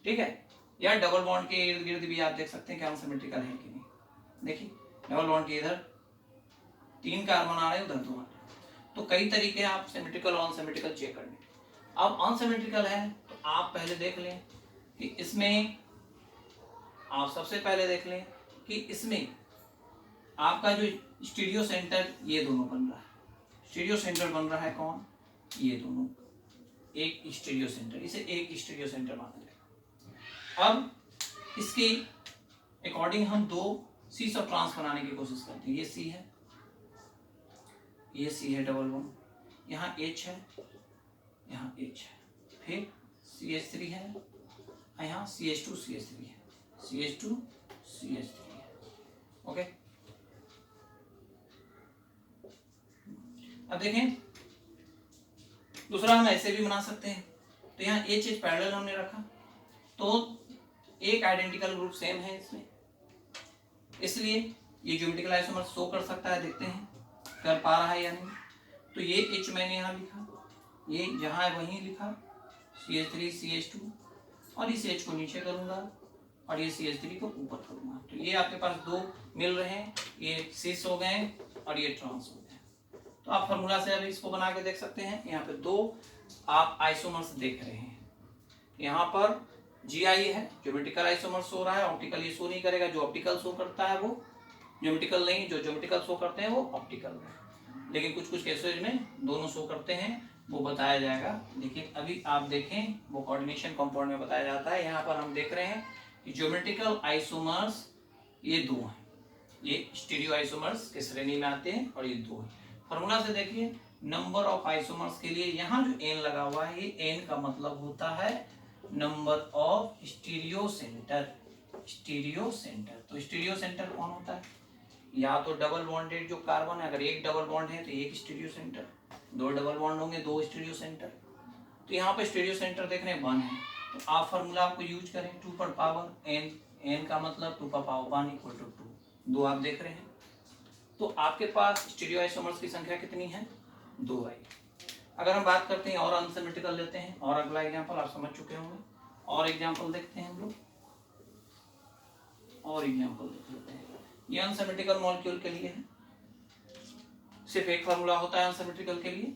ठीक है, या डबल बॉन्ड के इर्द गिर्द भी आप देख सकते हैं कि अनसिमेट्रिकल है कि नहीं। देखिए डबल बॉन्ड के इधर 3 कार्बन आ रहे हैं, उधर 2 आ रहे हैं। तो कई तरीके आप सिमेट्रिकल और अनसिमेट्रिकल चेक करने। अब अनसिमेट्रिकल है तो आप पहले देख लें कि इसमें, आप सबसे पहले देख लें कि इसमें आपका जो स्टीरियो सेंटर ये दोनों बन रहा है। स्टीरियो सेंटर बन रहा है कौन, ये दोनों एक स्टीरियो सेंटर, इसे एक स्टीरियो सेंटर माना जाएगा। अब इसके अकॉर्डिंग हम 2 C सब ट्रांस बनाने की कोशिश करते हैं। ये C है, ये C है डबल बॉन्ड, यहाँ H है, यहाँ H है, फिर CH3 है, यहाँ CH2 CH3 है, CH2 CH3 है। ओके, अब देखें दूसरा हम ऐसे भी बना सकते हैं। तो यहाँ H पैरेलल हमने रखा, तो एक आइडेंटिकल ग्रुप सेम है इसमें, इसलिए ये ज्योमेट्रिकल आइसोमर शो कर सकता है। देखते हैं कर पा रहा है या नहीं। तो ये H मैंने यहाँ लिखा, ये जहाँ है वहीं लिखा CH3 CH2, और इस H को नीचे करूँगा और ये CH3 को ऊपर करूँगा। तो ये आपके पास दो मिल रहे हैं, ये सिस हो गए और ये ट्रांस हो गए। तो आप फॉर्मूला से अभी इसको बना के देख सकते हैं। यहाँ पे दो आप आइसोमर्स देख रहे हैं, यहाँ पर GI है, ज्योमेट्रिकल आइसोमर्स हो रहा है, ऑप्टिकल ये शो नहीं करेगा। जो ऑप्टिकल शो करता है वो ज्योमेट्रिकल नहीं, जो ज्योमेट्रिकल शो करते हैं वो ऑप्टिकल है। लेकिन कुछ कुछ केसेज में दोनों शो करते हैं, वो बताया जाएगा। लेकिन अभी आप देखें वो कोऑर्डिनेशन कंपाउंड में बताया जाता है। यहाँ पर हम देख रहे हैं कि ज्योमेट्रिकल आइसोमर्स ये दो हैं, ये स्टीरियो आइसोमर्स के श्रेणी में आते हैं और ये दो हैं। फॉर्मूला से देखिए, नंबर ऑफ आइसोमर्स के लिए यहाँ जो n लगा हुआ है, ये n का मतलब होता है number of stereo centre. Stereo centre, तो स्टीरियो सेंटर कौन होता है? या तो डबल बॉन्डेड जो कार्बन है, अगर एक डबल बॉन्ड है तो एक स्टीरियो सेंटर, दो डबल बॉन्ड होंगे दो स्टीरियो सेंटर। तो यहाँ पे स्टीरियो सेंटर देख रहे हैं 1 है, तो आप फॉर्मूला आपको यूज करें 2 पर पावर n, n का मतलब 2 पर पावर 1 इक्वल टू 2, दो आप देख रहे हैं। तो आपके पास स्टीरियो आइसोमर्स की संख्या कितनी है? 2 आई। अगर हम बात करते हैं और अनसिमेट्रिकल लेते हैं, और अगला एग्जांपल आप समझ चुके होंगे, और एग्जांपल देखते हैं हम लोग, और एग्जांपल देख लेते हैं। ये अनसिमेट्रिकल मॉलिक्यूल के लिए है, सिर्फ एक फार्मूला होता है अनसिमेट्रिकल के लिए।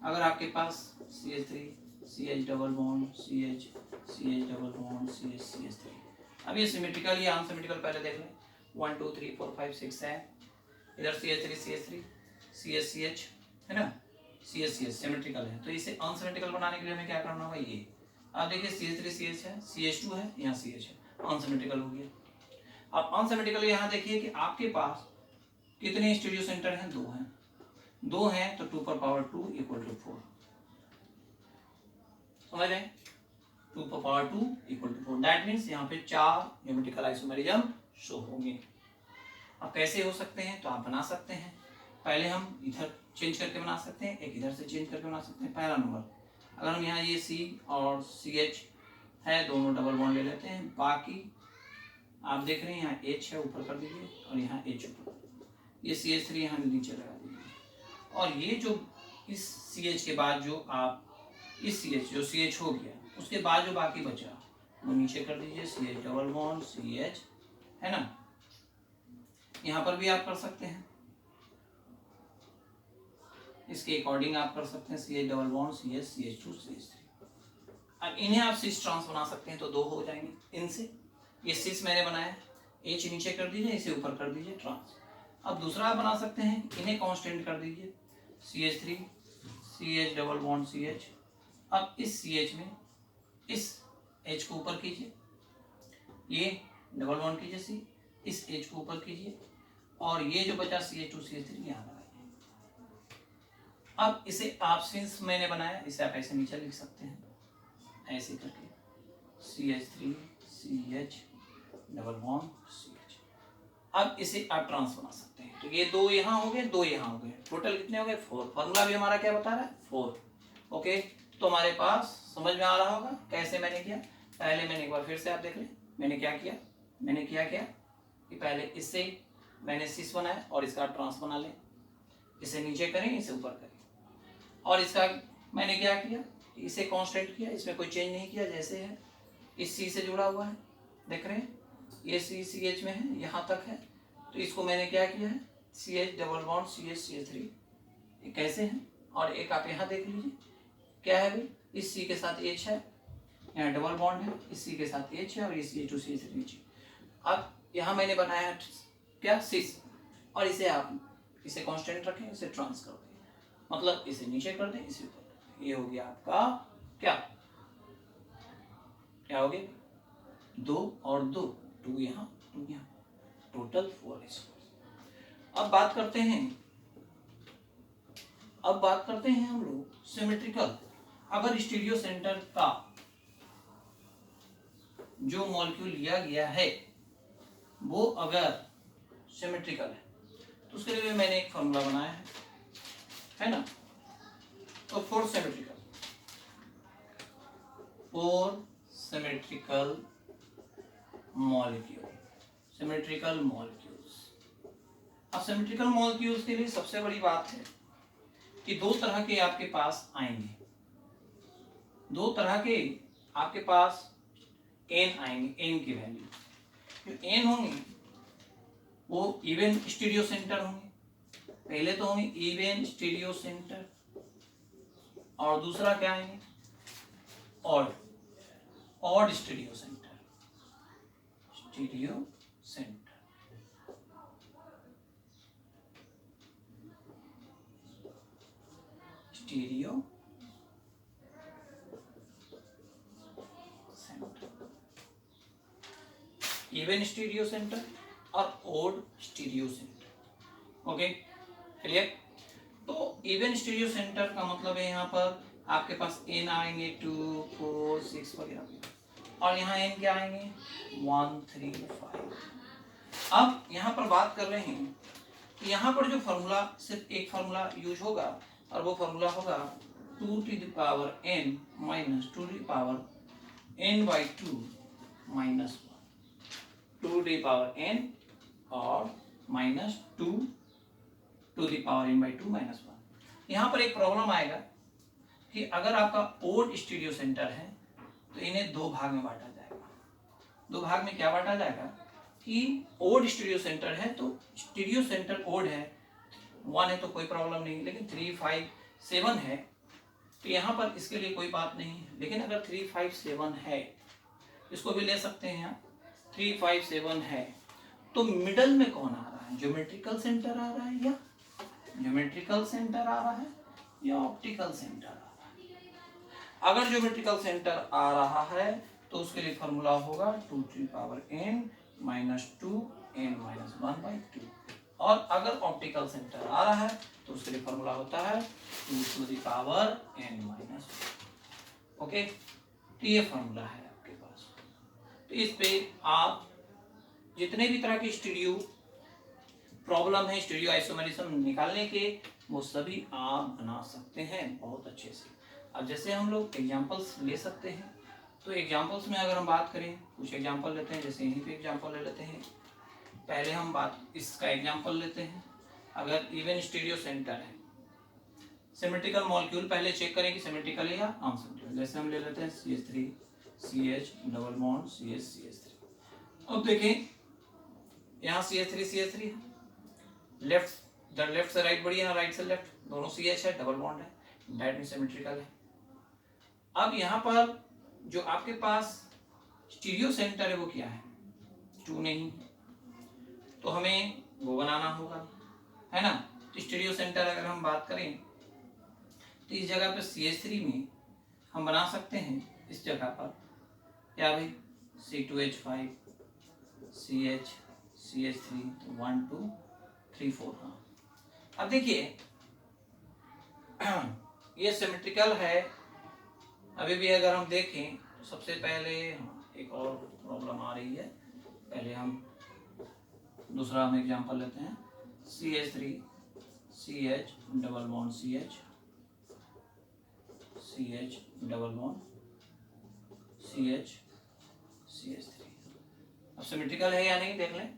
अगर आपके पास CH3 CH double bond CH CH double bond CH CH3, अब ये सिमेट्रिकल या अनसिमेट्रिकल पहले देख लें। 1 2 3 4 5 6 है, इधर CH3 CH3 CH CH है ना, CH CH सिमेट्रिकल है। तो इसे अनसिमेट्रिकल बनाने के लिए हमें क्या करना होगा? ये आप देखिए CH3 CH है, CH2 है, यहाँ CH है, अनसिमेट्रिकल हो गया। अब अनसिमेट्रिकल यहाँ देखिए कि आपके पास कितने स्टीरियो सेंटर हैं? 2 हैं, 2 हैं तो 2 पर पावर 2 इक्वल टू 4, समझ रहे हैं? 2 पर power 2 equal to 4, that means यहाँ पे 4 ज्योमेट्रिकल आइसोमेरिज्म शो होंगे। अब कैसे हो सकते हैं? तो आप बना सकते हैं, पहले हम इधर चेंज करके बना सकते हैं, एक इधर से चेंज करके बना सकते हैं। पहला नंबर, अगर हम यहाँ ये C और CH है, दोनों डबल बॉन्ड ले लेते हैं। बाकी आप देख रहे हैं यहाँ H है, ऊपर कर दीजिए, और यहाँ H ऊपर, ये CH3 यहाँ नीचे लगा दीजिए। और ये जो इस CH के बाद जो आप इस CH जो CH हो गया, उसके बाद जो बाकी बचा वो नीचे कर दीजिए, CH डबल बॉन्ड CH, है ना। यहाँ पर भी आप कर सकते हैं, इसके अकॉर्डिंग आप कर सकते हैं CH double bond CH CH2 CH3। अब इन्हें आप सिस ट्रांस बना सकते हैं, तो 2 हो जाएंगे इनसे। ये सिस मैंने बनाया, H नीचे कर दीजिए, इसे ऊपर कर दीजिए, ट्रांस। अब दूसरा आप बना सकते हैं, इन्हें कांस्टेंट कर दीजिए, CH3 CH double bond CH। अब इस CH में इस H को ऊपर कीजिए, ये डबल बॉन्ड कीजिए C, इस H को ऊपर कीजिए, और ये जो बचा CH2 CH3 यहाँ लगाइए। अब इसे आप सिंस मैंने बनाया, इसे आप ऐसे नीचे लिख सकते हैं, ऐसे करके CH3 CH double bond CH। अब इसे आप ट्रांस बना सकते हैं, तो ये 2 यहाँ हो गए, 2 यहाँ हो गए, टोटल कितने हो गए? 4। फॉर्मूला भी हमारा क्या बता रहा है? 4। ओके, तो हमारे पास समझ में आ रहा होगा कैसे मैंने किया। पहले मैंने एक बार फिर से आप देख लें, मैंने क्या किया, मैंने क्या किया कि पहले इससे मैंने सिस बनाया और इसका ट्रांस बना लें, इसे नीचे करें, इसे ऊपर करें, और इसका मैंने क्या किया, इसे कांस्टेंट किया, इसमें कोई चेंज नहीं किया, जैसे है। इस C से जुड़ा हुआ है, देख रहे हैं, ये C CH में है, यहाँ तक है, तो इसको मैंने क्या किया है, CH double bond CH CH3, ये कैसे है। और एक आप यहाँ देख लीजिए, क्या है भाई, इस C के साथ H है, यहाँ डबल बॉन्ड है, इस C के साथ H है, और ये CH2 CH3 नीचे। अब यहाँ मैंने बनाया है क्या, सिस, और इसे आप इसे कांस्टेंट रखें, इसे ट्रांस कर दें, मतलब इसे नीचे कर दें, इसे ऊपर कर दें। ये हो गया आपका क्या, क्या हो गया, 2 और 2, 2 यहाँ 2 यहाँ, टोटल 4 आइसोमर्स। अब बात करते हैं हम लोग सिमेट्रिकल। अगर स्टीरियो सेंटर का जो मॉलिक्यूल लिया गया है वो अगर सिमेट्रिकल है, तो उसके लिए मैंने एक फॉर्मूला बनाया है ना। तो four symmetrical molecule, symmetrical molecules. अब सिमेट्रिकल मॉलिक्यूल्स के लिए सबसे बड़ी बात है कि दो तरह के आपके पास आएंगे, दो तरह के आपके पास एन आएंगे, एन की वैल्यू जो एन होंगे वो इवन स्टीरियो सेंटर होंगे। पहले तो होंगे इवन स्टीरियो सेंटर और दूसरा क्या आएंगे odd, odd stereo centre, stereo centre. Stereo even stereo centre और odd stereo centre. Okay clear. तो इवन स्टीरियो सेंटर का मतलब है यहाँ पर आपके पास एन आएंगे 2 4 6 वगैरह और यहाँ एन क्या आएंगे 1 3 5। अब यहाँ पर बात कर रहे हैं कि यहाँ पर जो फॉर्मूला सिर्फ एक फॉर्मूला यूज होगा और वो फॉर्मूला होगा 2 to the power n minus 2 to the power n by 2 minus 1, 2 to the power n और minus 2 to the power n by 2 minus 1। यहाँ पर एक प्रॉब्लम आएगा कि अगर आपका ओड स्टीरियो सेंटर है तो इन्हें दो भाग में बांटा जाएगा। दो भाग में क्या बांटा जाएगा कि ओड स्टीरियो सेंटर है तो स्टीरियो सेंटर ओड है, 1 है तो कोई प्रॉब्लम नहीं, लेकिन 3 5 7 है तो यहाँ पर इसके लिए कोई बात नहीं है। लेकिन अगर 3 5 7 है, इसको भी ले सकते हैं यहाँ, 3 5 7 है तो मिडल में कौन आ रहा है, ज्योमेट्रिकल सेंटर आ रहा है या ज्योमेट्रिकल सेंटर आ रहा है या ऑप्टिकल सेंटर आ रहा है। अगर ज्योमेट्रिकल सेंटर आ रहा है तो उसके लिए फॉर्मूला होगा 2 to the power n minus 2 n minus 1 by 2। और अगर ऑप्टिकल सेंटर आ रहा है तो उसके लिए फॉर्मूला होता है 2 to the power n minus 1। Okay तो ये फॉर्मूला है आपके पास। तो इस पे आप जितने भी तरह की स्टीरियो प्रॉब्लम है, स्टीरियो आइसोमेरिज्म निकालने के, वो सभी आप बना सकते हैं बहुत अच्छे से। अब जैसे हम लोग एग्जांपल्स ले सकते हैं, तो एग्जांपल्स में अगर हम बात करें, कुछ एग्जांपल लेते हैं, जैसे यहीं पे एग्जांपल ले लेते हैं। पहले हम बात इसका एग्जांपल लेते हैं। अगर इवन स्टीरियो सेंटर है, सिमेट्रिकल मॉलिक्यूल पहले चेक करें कि सिमेट्रिकल है या अनसिमेट्रिकल। जैसे हम ले लेते हैं CH3 CH double bond CH CH3। अब देखें यहाँ CH3 है, लेफ्ट से राइट बढ़ी है ना, राइट से लेफ्ट, दोनों CH है, डबल बॉन्ड है, दैट मीन सिमेट्रिकल है। अब यहाँ पर जो आपके पास स्टीरियो सेंटर है वो क्या है, 2 नहीं, तो हमें वो बनाना होगा, है ना। तो स्टीरियो सेंटर अगर हम बात करें तो इस जगह पर CH3 में हम बना सकते हैं, इस जगह पर क्या भाई C2H5 CH CH3 तो 1 2 3 4। हाँ अब देखिए ये सिमेट्रिकल है। अभी भी अगर हम देखें तो सबसे पहले एक और प्रॉब्लम आ रही है, पहले हम दूसरा हम एग्जांपल लेते हैं CH3 CH double bond CH CH double bond CH CH3। अब सिमेट्रिकल है या नहीं देख लें,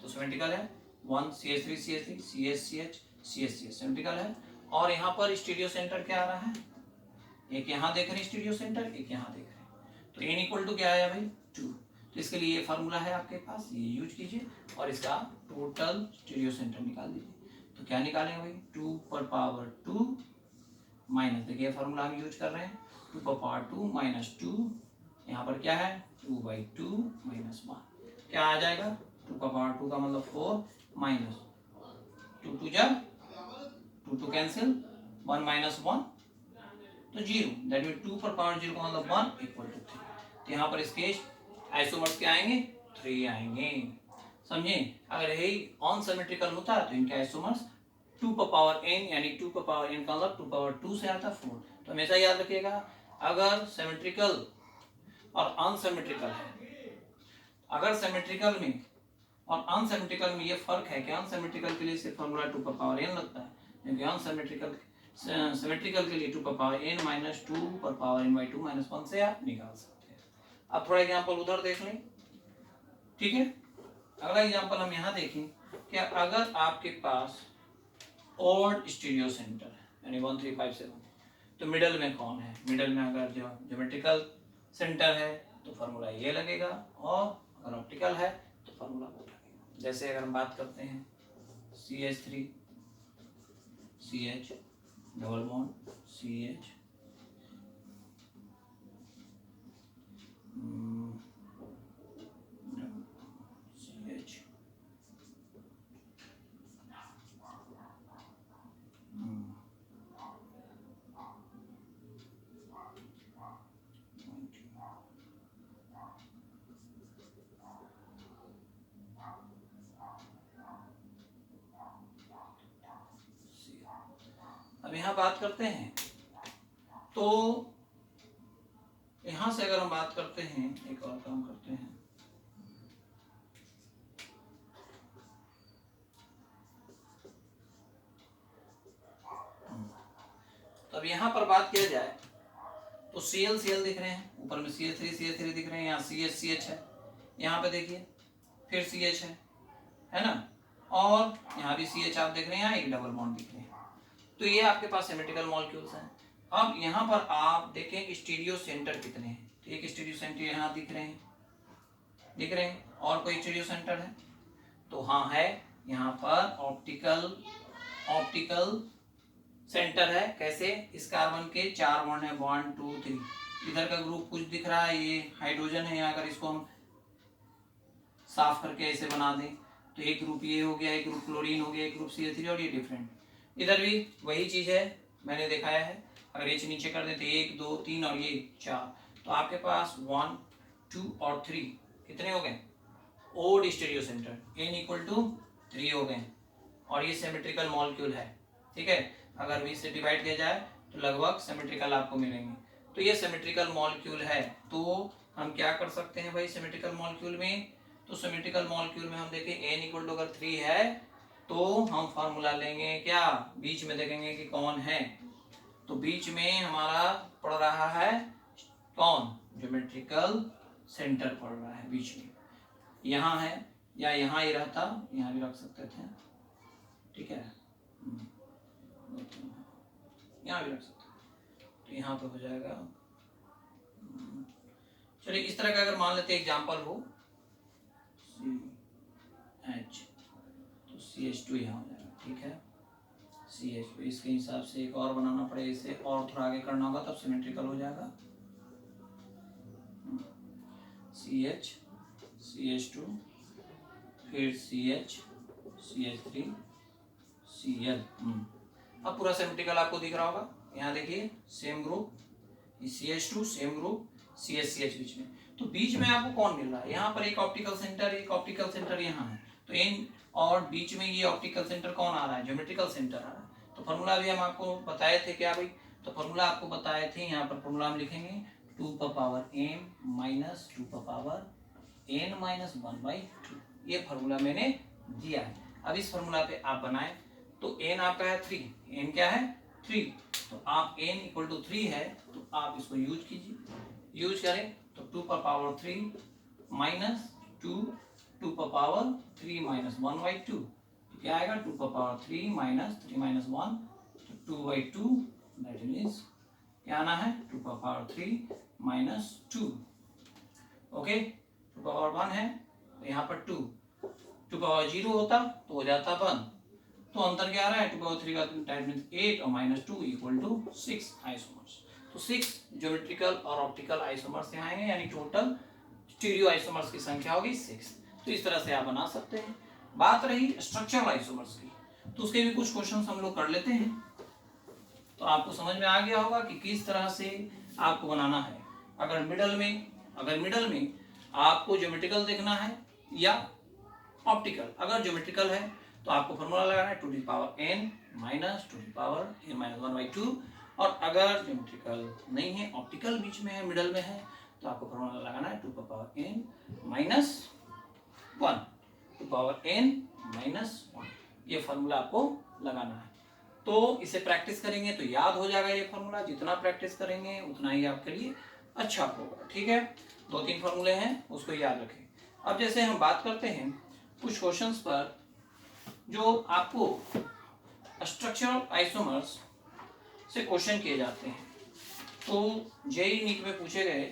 तो सिमेट्रिकल है, 1 CH3 CH3 CH CH CH CH symmetrical है। और यहाँ पर स्टीरियो सेंटर क्या आ रहा है, एक यहाँ देख रहे हैं स्टीरियो सेंटर, एक यहाँ देख रहे हैं, तो n इक्वल टू क्या आया भाई 2। तो इसके लिए ये फार्मूला है आपके पास, ये यूज कीजिए और इसका टोटल स्टीरियो सेंटर निकाल दीजिए। तो क्या निकालेंगे भाई 2 पर पावर 2 माइनस, देखिए फार्मूला हम यूज कर रहे हैं 2 पर पावर 2 माइनस 2, यहाँ पर क्या है 2/2 माइनस 1, क्या आ जाएगा 2 का पावर 2 का मतलब 4 माइनस 2 जब 2 कैंसिल, 1 माइनस 1 तो 0, दैट मीन 2 पर पावर 0 का मतलब 1 इक्वल टू 3। तो यहाँ पर इसके आइसोमर्स क्या आएंगे 3 आएंगे, समझे। अगर यही अनसिमेट्रिकल होता तो इनके आइसोमर्स 2 पर पावर n यानी 2 पर पावर n का मतलब 2 पावर 2 से आता 4। तो हमेशा याद रखिएगा अगर सिमेट्रिकल और अनसिमेट्रिकल है, अगर सिमेट्रिकल में और अनसिमेट्रिकल में ये फर्क है कि अनसिमेट्रिकल के लिए सिर्फ फॉर्मूला 2 पर पावर n लगता है, क्योंकि अनसिमेट्रिकल सिमेट्रिकल के लिए 2 पर पावर n माइनस 2 पर पावर n बाई 2 माइनस 1 से आप निकाल सकते हैं। अब थोड़ा एग्जांपल उधर देख लें, ठीक है। अगला एग्जांपल हम यहाँ देखें कि अगर आपके पास ऑड स्टीरियो सेंटर है, यानी 1357। तो मिडल में कौन है? मिडल में अगर जो ज्योमेट्रिकल सेंटर है तो फार्मूला ये लगेगा, और अगर ऑप्टिकल है तो फार्मूला वो लगेगा। जैसे अगर हम बात करते हैं CH3 CH double bond CH CH अब यहाँ बात करते हैं, तो यहाँ से अगर हम बात करते हैं, एक और काम करते हैं, अब यहाँ पर बात किया जाए तो Cl Cl दिख रहे हैं, ऊपर में CH3 दिख रहे हैं, यहाँ CH CH है, यहाँ पे देखिए फिर CH है ना, और यहाँ भी CH आप देख रहे हैं, यहाँ एक डबल बॉन्ड दिख रहे हैं। तो ये आपके पास सिमेट्रिकल मॉलिक्यूल्स हैं। अब यहाँ पर आप देखें कि स्टीरियो सेंटर कितने हैं। तो एक स्टीरियो सेंटर यहाँ दिख रहे हैं, और कोई स्टीरियो सेंटर है? तो हाँ है, यहाँ पर ऑप्टिकल सेंटर है। कैसे? इस कार्बन के 4 बॉन्ड है, 1 2 3, इधर का ग्रुप कुछ दिख रहा है, ये हाइड्रोजन है। अगर इसको हम साफ करके ऐसे बना दें तो एक ग्रुप ये हो गया, एक ग्रुप क्लोरीन हो गया, एक ग्रुप CH3, और ये डिफरेंट। इधर भी वही चीज है, मैंने दिखाया है। अगर H नीचे कर देते 1 2 3 और ये 4, तो आपके पास 1 2 और 3 कितने हो गए? Odd stereo centre, n equal to 3 हो गए, और ये सिमेट्रिकल मॉलिक्यूल है। ठीक है, अगर 20 से डिवाइड किया जाए तो लगभग सिमेट्रिकल आपको मिलेंगे। तो ये सिमेट्रिकल मॉलिक्यूल है। तो हम क्या कर सकते हैं भाई सिमेट्रिकल मॉलिक्यूल में? तो सिमेट्रिकल मॉलिक्यूल में हम देखें n इक्वल टू अगर 3 है तो हम फार्मूला लेंगे क्या? बीच में देखेंगे कि कौन है। तो बीच में हमारा पड़ रहा है कौन? ज्योमेट्रिकल सेंटर पड़ रहा है बीच में। यहाँ है, या यहाँ ही रहता, यहाँ भी रख सकते थे, ठीक है, यहाँ भी रख सकते। तो यहाँ पे हो जाएगा, चलिए इस तरह का अगर मान लेते एग्जाम्पल हो CH, तो CH2 यहाँ हो जाएगा। ठीक है, CH2, इसके हिसाब से एक और बनाना पड़ेगा, इसे और थोड़ा आगे करना होगा तब सिमेट्रिकल हो जाएगा। CH CH2 फिर CH CH3 Cl। अब पूरा सिमेट्रिकल आपको दिख रहा होगा। यहाँ देखिए same group, CH2 same group, CH CH बीच में। तो बीच में आपको कौन मिल रहा है? यहाँ पर एक ऑप्टिकल सेंटर यहाँ है, तो इन और बीच में ये ऑप्टिकल सेंटर कौन आ रहा है? ज्योमेट्रिकल सेंटर आ रहा है। तो फॉर्मूला भी हम आपको बताए थे क्या भाई? तो फॉर्मूला आपको बताए थे, यहाँ पर फॉर्मूला हम लिखेंगे 2 का पावर m माइनस 2 का पावर n माइनस 1/2। ये फॉर्मूला मैंने दिया है। अब इस फॉर्मूला पे आप बनाए तो n आपका है 3, n क्या है? 3। तो आप n इक्वल टू 3 है तो आप इसको यूज कीजिए, यूज करें तो 2 का पावर 3 माइनस 2 का पावर 3 माइनस 1/2, क्या आएगा? 2 का पावर 3 माइनस 3 माइनस 1, तो 2/2, दैट मीन्स क्या आना है? 2 का पावर 3 माइनस 2। ओके, 2 का पावर 1 है तो यहाँ पर 2 का पावर 0 होता तो हो जाता 1। तो अंतर क्या आ रहा है? 2 का पावर 3 का दैट मीन्स 8 और माइनस 2 इक्वल टू 6 आइसोमर्स। तो 6 ज्योमेट्रिकल और ऑप्टिकल आइसोमर्स यहाँ आएंगे, यानी टोटल स्टीरियो आइसोमर्स की संख्या होगी 6। तो इस तरह से आप बना सकते हैं। बात रही स्ट्रक्चरल आइसोमर्स की, तो उसके भी कुछ क्वेश्चन हम लोग कर लेते हैं। तो आपको समझ में आ गया होगा कि किस तरह से आपको बनाना है। अगर मिडल में आपको ज्योमेट्रिकल देखना है या ऑप्टिकल। अगर ज्योमेट्रिकल है तो आपको फॉर्मूला लगाना है 2 to the power n minus 2 to the power n minus 1/2। और अगर ज्योमेट्रिकल नहीं है, ऑप्टिकल बीच में है, मिडल में है, तो आपको फॉर्मूला लगाना है 2 का power n minus 1 to power n minus 1। ये फॉर्मूला आपको लगाना है। तो इसे प्रैक्टिस करेंगे तो याद हो जाएगा ये फॉर्मूला। जितना प्रैक्टिस करेंगे उतना ही आपके लिए अच्छा होगा। ठीक है, 2-3 फॉर्मूले हैं, उसको याद रखें। अब जैसे हम बात करते हैं कुछ क्वेश्चंस पर जो आपको स्ट्रक्चरल आइसोमर्स से क्वेश्चन किए जाते हैं। तो जेईई नीट में पूछे गए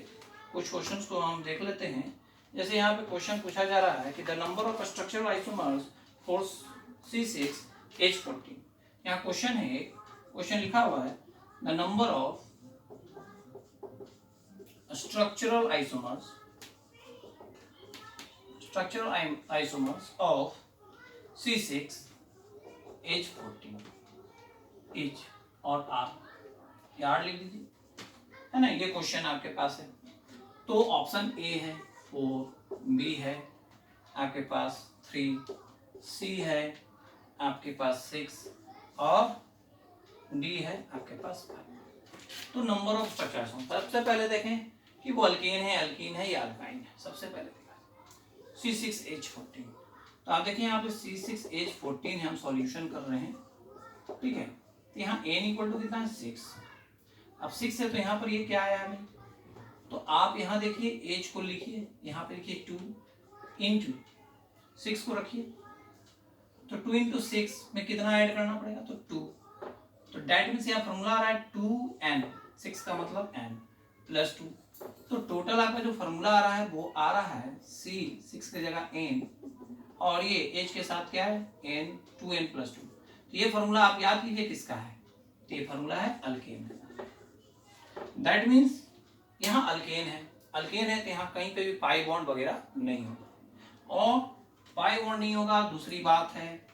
कुछ क्वेश्चंस को हम देख लेते हैं। जैसे यहाँ पे क्वेश्चन पूछा जा रहा है कि the number of structural isomers for C6H14। यहाँ क्वेश्चन है, क्वेश्चन लिखा हुआ है the number of structural isomers of C6H14 is और आर, यार लिख दीजिए, है ना। ये क्वेश्चन आपके पास है। तो ऑप्शन ए है 4, बी है आपके पास 3, सी है आपके पास 6 और डी है आपके पास 5। तो नंबर ऑफ स्ट्रक्चर्स, सबसे पहले देखें कि वो अल्केन है, अल्कीन है या अल्काइन है। सबसे पहले देखा C6H14। तो आप देखिए यहाँ पे C6H14 है, हम सॉल्यूशन कर रहे हैं, ठीक है। तो यहाँ n इक्वल टू कितना है 6। अब 6 है तो यहाँ पर ये क्या आया हमें, तो आप यहाँ देखिए H को लिखिए, यहाँ पे लिखिए 2 इंटू 6 को रखिए। तो 2 इंटू 6 में कितना ऐड करना पड़ेगा, तो 2। तो डेट मीन्स यहाँ फॉर्मूला आ रहा है 2n, 6 का मतलब n प्लस 2। तो टोटल आपका जो फॉर्मूला आ रहा है वो आ रहा है C, 6 की जगह n, और ये H के साथ क्या है n, 2n प्लस 2। तो ये फॉर्मूला आप याद कीजिए किसका है, तो ये फॉर्मूला है अल्केन का। दैट मीन्स यहाँ अल्केन है, अल्केन है तो यहाँ कहीं पे भी पाई बॉन्ड वगैरह नहीं होगा। और पाई बॉन्ड नहीं होगा, दूसरी बात है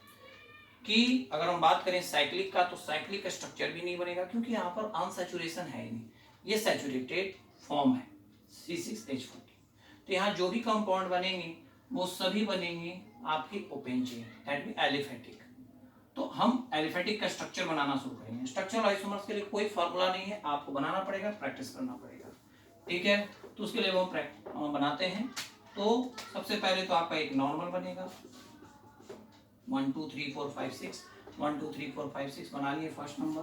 कि अगर हम बात करें साइक्लिक का, तो साइक्लिक का स्ट्रक्चर भी नहीं बनेगा, क्योंकि यहाँ पर अनसैचुरेशन है ही नहीं, ये सैचुरेटेड फॉर्म है C6H14। तो यहाँ जो भी कंपाउंड बनेंगे वो सभी बनेंगे आपके open chain, that mean aliphatic. तो हम एलिफेटिक का स्ट्रक्चर बनाना शुरू करेंगे। स्ट्रक्चरल आइसोमर्स के लिए कोई फार्मूला नहीं है, आपको बनाना पड़ेगा, प्रैक्टिस करना पड़ेगा, ठीक है। तो उसके लिए वो बनाते हैं। तो सबसे पहले तो आपका एक नॉर्मल बनेगा 1 2 3 4 5 6, 1 2 3 4 5 6 बना लिए फर्स्ट नंबर।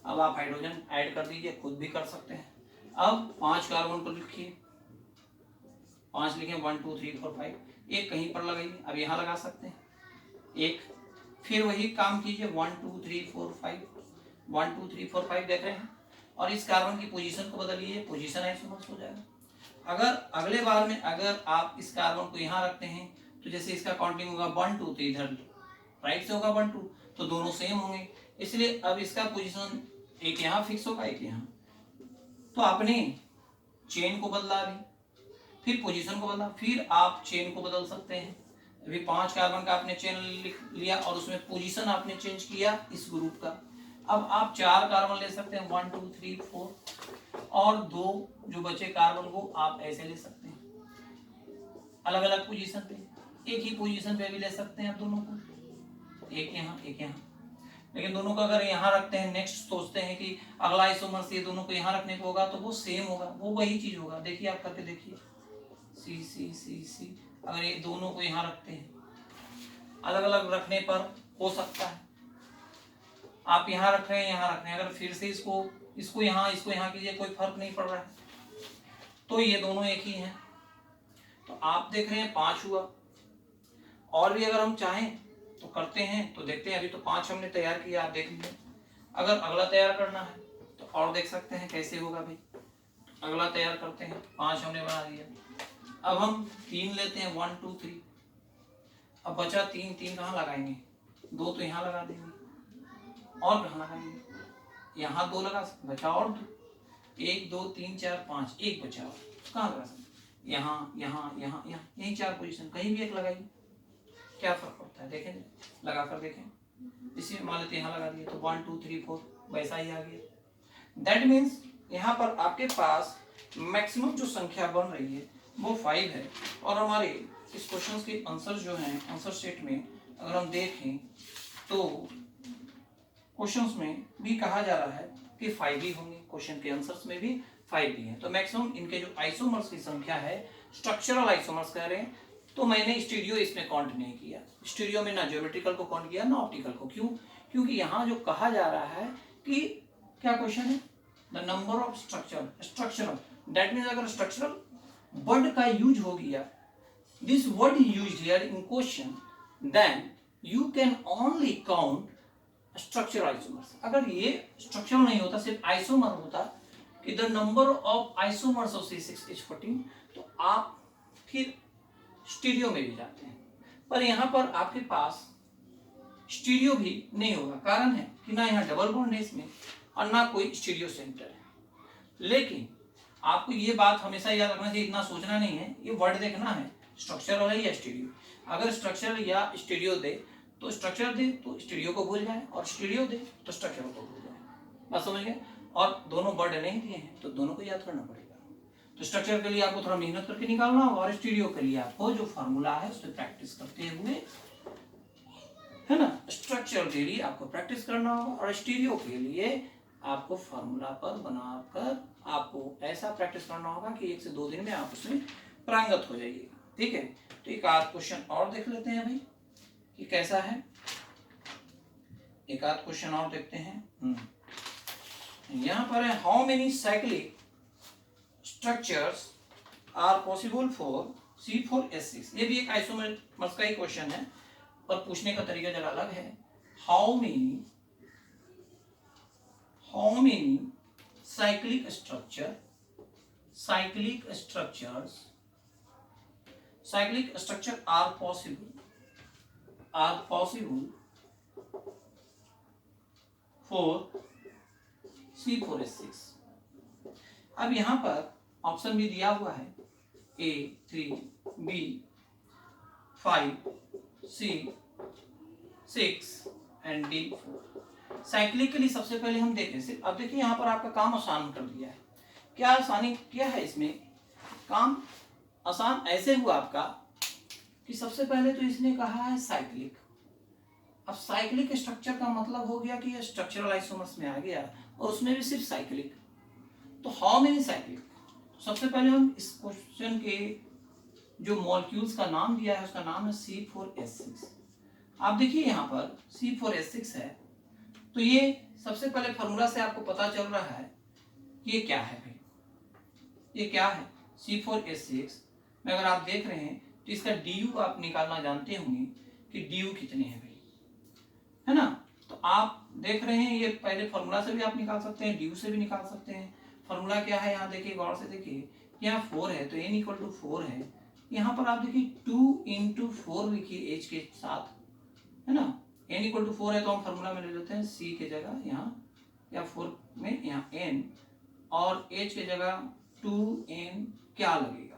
अब आप हाइड्रोजन ऐड कर दीजिए, खुद भी कर सकते हैं। अब 5 कार्बन को लिखिए, 5 लिखें 1 2 3 4 5, एक कहीं पर लगाइए, अब यहाँ लगा सकते हैं एक। फिर वही काम कीजिए 1 2 3 4 5, 1 2 3 4 5 देख रहे हैं, और इस कार्बन की पोजीशन को बदलिए, पोजीशन आइसोमर्स हो जाएगा। अगर अगले बार में अगर आप इस कार्बन को यहाँ रखते हैं तो जैसे इसका काउंटिंग होगा 1 2, तो इधर राइट से होगा 1 2, तो दोनों सेम होंगे, इसलिए अब इसका पोजीशन एक यहाँ फिक्स होगा, एक यहाँ। तो आपने चेन को बदला, अभी फिर पोजीशन को बदला, फिर आप चेन को बदल सकते हैं। अभी 5 कार्बन का आपने चेन लिख लिया और उसमें पोजीशन आपने चेंज किया इस ग्रुप का। अब आप 4 कार्बन ले सकते हैं 1 2 3 4, और 2 जो बचे कार्बन को आप ऐसे ले सकते हैं अलग अलग पोजीशन पे, एक ही पोजीशन पे भी ले सकते हैं आप दोनों को, एक यहाँ एक यहाँ। लेकिन दोनों को अगर यहाँ रखते हैं, नेक्स्ट सोचते हैं कि अगला आइसोमर्स ये दोनों को यहाँ रखने को होगा, तो वो सेम होगा, वो वही चीज होगा। देखिए आप करके देखिए, सी सी सी सी, अगर ये दोनों को यहाँ रखते हैं, अलग अलग रखने पर हो सकता है आप यहाँ रख रहे हैं, यहाँ रख रहे हैं, अगर फिर से इसको यहाँ कीजिए, कोई फर्क नहीं पड़ रहा है, तो ये दोनों एक ही हैं। तो आप देख रहे हैं 5 हुआ, और भी अगर हम चाहें तो करते हैं, तो देखते हैं। अभी तो 5 हमने तैयार किया, आप देख लीजिए। अगर अगला तैयार करना है तो और देख सकते हैं कैसे होगा भाई। अगला तैयार करते हैं, 5 हमने बना दिया। अब हम 3 लेते हैं 1 2 3, अब बचा 3, 3 कहाँ लगाएंगे, 2 तो यहाँ लगा देंगे, और कहाँ लगाएंगे, यहाँ 2 लगा सकते, बचा और 2, 1 2 3 4 5, एक बचा और कहाँ लगा सकते, यहाँ यहाँ यहाँ यहाँ, यही 4 पोजीशन, कहीं भी एक लगाइए, क्या फर्क पड़ता है, देखें लगा कर देखें। इसी मान लेते यहाँ लगा दिए तो 1 2 3 4 वैसा ही आ गया। दैट मीन्स यहाँ पर आपके पास मैक्सिमम जो संख्या बन रही है वो 5 है। और हमारे इस क्वेश्चन के आंसर जो हैं, आंसर सेट में अगर हम देखें तो क्वेश्चंस में भी कहा जा रहा है कि 5 ही होंगे, क्वेश्चन के आंसर्स में भी 5 ही हैं। तो मैक्सिमम इनके जो आइसोमर्स की संख्या है, स्ट्रक्चरल आइसोमर्स कह रहे हैं, तो मैंने स्टीरियो इसमें काउंट नहीं किया। स्टीरियो में ना ज्योमेट्रिकल को काउंट किया ना ऑप्टिकल को। क्यों? क्योंकि यहाँ जो कहा जा रहा है कि क्या क्वेश्चन है, the number of structural, that means अगर स्ट्रक्चरल वर्ड का यूज हो गया, this word used here in question, then you can only count structural isomers. अगर ये स्ट्रक्चरल नहीं होता, सिर्फ आइसोमर होता कि the number of isomers of C6 is 14, तो आप फिर स्टीरियो में भी जाते हैं। पर यहाँ पर आपके पास स्टीरियो भी नहीं होगा। कारण है कि ना यहाँ डबल बॉन्ड है इसमें और ना कोई स्टीरियो सेंटर है। लेकिन आपको ये बात हमेशा याद रखना चाहिए, इतना सोचना नहीं है, ये वर्ड देखना है स्ट्रक्चरल है या स्टीरियो। अगर स्ट्रक्चरल या स्टीरियो दे तो स्ट्रक्चर दे तो स्टीरियो को भूल जाए, और स्टीरियो दे तो स्ट्रक्चर को भूल जाए। बात समझ गए? और दोनों वर्ड नहीं दिए हैं तो दोनों को याद करना पड़ेगा। तो स्ट्रक्चर के लिए आपको थोड़ा मेहनत करके निकालना होगा, और स्टीरियो के लिए आपको जो फॉर्मूला है उस पर प्रैक्टिस करते हुए, है ना, स्ट्रक्चर के लिए आपको प्रैक्टिस करना होगा, और स्टीरियो के लिए आपको फॉर्मूला पर बनाकर आपको ऐसा प्रैक्टिस करना होगा कि 1 से 2 दिन में आप उसमें पारंगत हो जाइए। ठीक है, तो एक आध क्वेश्चन और देख लेते हैं भाई कि कैसा है। एक आध क्वेश्चन और देखते हैं। यहाँ पर है, how many cyclic structures are possible for C4H6। ये भी एक आइसोमर्स का ही क्वेश्चन है, पर पूछने का तरीका जरा अलग है। How many cyclic structure are possible for C4H6। अब यहां पर ऑप्शन भी दिया हुआ है, A 3, B 5, C 6 and D 4। Cyclic के लिए सबसे पहले हम देखें सिर्फ। अब देखिए यहाँ पर आपका काम आसान कर दिया है। क्या आसानी क्या है इसमें? काम आसान ऐसे हुआ आपका कि सबसे पहले तो इसने कहा है साइक्लिक। अब साइक्लिक स्ट्रक्चर का मतलब हो गया कि ये स्ट्रक्चरल आइसोमर्स में आ गया, और उसमें भी सिर्फ साइक्लिक। तो हाउ मेनी साइक्लिक, सबसे पहले हम इस क्वेश्चन के जो मॉलिक्यूल्स का नाम दिया है उसका नाम है C4H6। आप देखिए यहाँ पर C4H6 है, तो ये सबसे पहले फॉर्मूला से आपको पता चल रहा है कि ये क्या है भाई, ये क्या है C4H6 में। अगर आप देख रहे हैं तो इसका DU आप निकालना जानते होंगे कि DU कितने हैं भाई, है ना। तो आप देख रहे हैं, ये पहले फॉर्मूला से भी आप निकाल सकते हैं, DU से भी निकाल सकते हैं। फॉर्मूला क्या है यहाँ देखिए, गौर से देखिए, यहाँ 4 है तो n = 4 है। यहाँ पर आप देखिए 2 × 4 लिखिए h के साथ, है ना। n = 4 है तो हम फॉर्मूला में ले लेते हैं c के जगह यहाँ, या 4 में यहाँ n, और h के जगह 2n क्या लगेगा,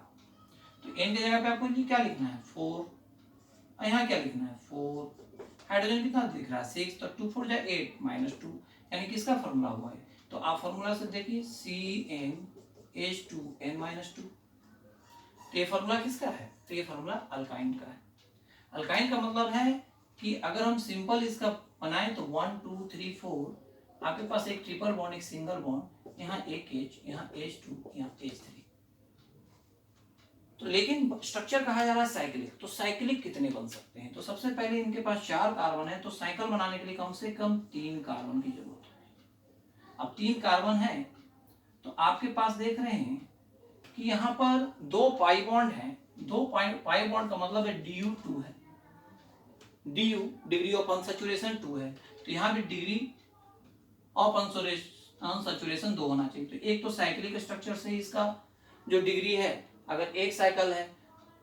तो n की जगह पे आपको क्या लिखना है 4, और यहाँ क्या लिखना है 4। हाइड्रोजन कितना दिख रहा है 6, तो 2 4 = 8 -2, यानी किसका फॉर्मूला हुआ है। तो आप फॉर्मूला से देखिए CnH2n-2। तो ये फॉर्मूला किसका है, तो ये फॉर्मूला अल्काइन का है। अल्काइन का मतलब है कि अगर हम सिंपल इसका बनाएं तो 1 2 3 4, आपके पास एक ट्रिपल बॉन्ड, एक सिंगल बॉन्ड, यहाँ एक H, यहाँ H2, यहाँ H3। तो लेकिन स्ट्रक्चर कहा जा रहा है साइक्लिक, तो साइक्लिक कितने बन सकते हैं। तो सबसे पहले इनके पास 4 कार्बन है, तो साइकिल बनाने के लिए कम से कम 3 कार्बन की जरूरत है। अब 3 कार्बन है तो आपके पास देख रहे हैं कि यहाँ पर 2 पाई बॉन्ड है। 2 पाई बॉन्ड का मतलब है DU2 है, DU डिग्री ऑफ अनसैचुरेशन 2 है, तो यहाँ भी डिग्री ऑफ अनसैचुरेशन 2 होना चाहिए। तो एक तो साइक्लिक स्ट्रक्चर से इसका जो डिग्री है, अगर एक साइकिल है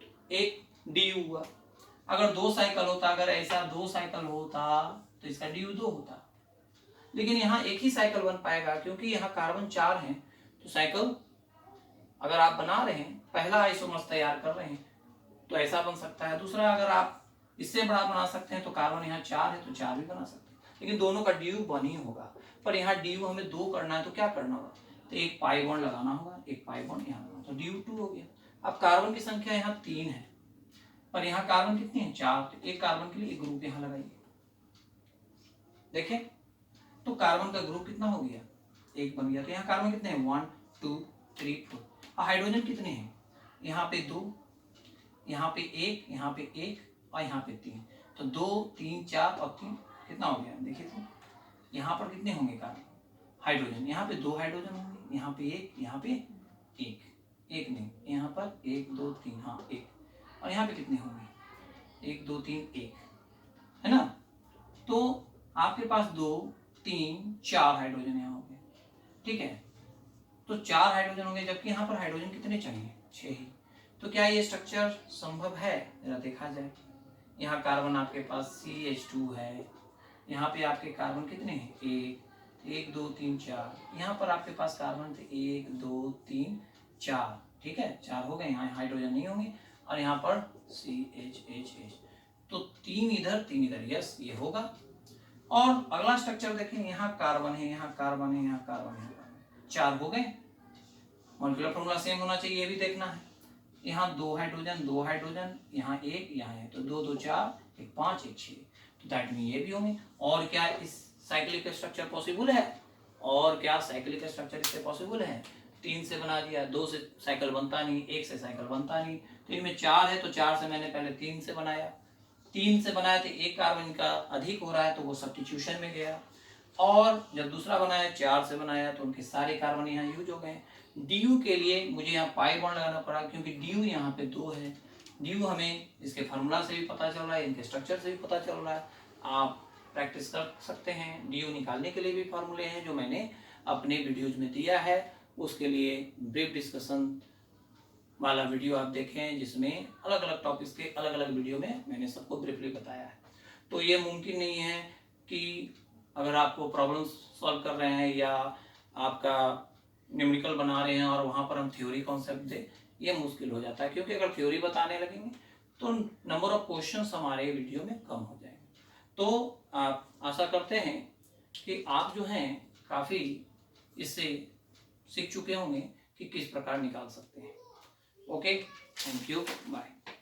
तो एक DU हुआ। अगर 2 साइकिल होता, अगर ऐसा 2 साइकिल होता तो इसका DU 2 होता। लेकिन यहाँ एक ही साइकिल बन पाएगा क्योंकि यहाँ कार्बन 4 हैं। तो साइकिल अगर आप बना रहे हैं, पहला आइसोमर्स तैयार कर रहे हैं, तो ऐसा बन सकता है। दूसरा, अगर आप इससे बड़ा बना सकते हैं तो कार्बन यहाँ 4 है तो 4 भी बना सकते हैं, लेकिन दोनों का DU 1 ही होगा। पर यहाँ DU हमें 2 करना है तो क्या करना होगा, तो एक पाई बॉन्ड लगाना होगा, एक पाई बॉन्ड यहाँ लगाना, तो DU 2 हो गया। अब कार्बन की संख्या यहाँ 3 है, पर यहाँ कार्बन कितनी है 4, तो एक कार्बन के लिए एक ग्रुप यहाँ लगाइए। देखें तो कार्बन का ग्रुप कितना हो गया, एक बन गया। तो यहाँ कार्बन कितने हैं 1 2 3 4। और हाइड्रोजन कितने हैं, यहाँ पे 2, यहाँ पे 1, यहाँ पे 1, और यहाँ पे 3। तो 2 3 4 और 3 कितना हो गया, देखिए तो यहाँ पर कितने होंगे कार्बन, हाइड्रोजन, यहाँ पे 2 हाइड्रोजन होंगे, यहाँ पे 1, यहाँ पे 1, एक नहीं, यहाँ पर 1 2 3, हाँ 1, और यहाँ पे कितने होंगे 1 2 3 1, है ना। तो आपके पास 2 3 4 हाइड्रोजन यहाँ हो गए, ठीक है। तो 4 हाइड्रोजन हो गए, जबकि यहाँ पर हाइड्रोजन कितने चाहिए, 6 ही। तो क्या ये स्ट्रक्चर संभव है, जरा देखा जाए। यहाँ कार्बन आपके पास CH2 है, यहाँ पे आपके कार्बन कितने हैं, 1 2 3 4। यहाँ पर आपके पास कार्बन थे 1 2 3 4, ठीक है, 4 हो गए, यहाँ हाइड्रोजन नहीं होंगे। और यहाँ पर CH तो 3 इधर 3 इधर, यस ये होगा। और अगला स्ट्रक्चर देखें, यहाँ कार्बन है, यहाँ कार्बन है, यहाँ कार्बन है, 4 हो गए। मॉलिक्यूलर फॉर्मूला सेम होना चाहिए, ये भी देखना है। यहाँ 2 हाइड्रोजन, यहाँ 1, यहाँ है, तो 2 2 4, 1 5 1 6, तो दैट मीन ये भी होंगे। और क्या इस साइक्लिक स्ट्रक्चर पॉसिबल है, और क्या साइक्लिक स्ट्रक्चर इससे पॉसिबल है। 3 से बना दिया, 2 से साइकिल बनता नहीं, 1 से साइकिल बनता नहीं, तो इनमें 4 है, तो 4 से मैंने पहले 3 से बनाया, 3 से बनाया तो एक कार्बन का अधिक हो रहा है, तो वो सब्स्टिट्यूशन में गया। और जब दूसरा बनाया 4 से बनाया, तो उनके सारे कार्बन यहाँ यूज हो गए। DU के लिए मुझे यहाँ पाई बॉन्ड लगाना पड़ा, क्योंकि DU यहाँ पे 2 है। DU हमें इसके फार्मूला से भी पता चल रहा है, इनके स्ट्रक्चर से भी पता चल रहा है। आप प्रैक्टिस कर सकते हैं। DU निकालने के लिए भी फार्मूले हैं जो मैंने अपने वीडियोज में दिया है, उसके लिए ब्रीफ डिस्कशन वाला वीडियो आप देखें, जिसमें अलग अलग टॉपिक्स के अलग अलग वीडियो में मैंने सबको ब्रीफली बताया है। तो ये मुमकिन नहीं है कि अगर आपको प्रॉब्लम्स सॉल्व कर रहे हैं या आपका न्यूमेरिकल बना रहे हैं और वहाँ पर हम थ्योरी कॉन्सेप्ट दें, ये मुश्किल हो जाता है, क्योंकि अगर थ्योरी बताने लगेंगे तो नंबर ऑफ क्वेश्चंस हमारे वीडियो में कम हो जाएंगे। तो आप आशा करते हैं कि आप जो हैं काफ़ी इससे सीख चुके होंगे कि किस प्रकार निकाल सकते हैं। Okay, thank you, bye.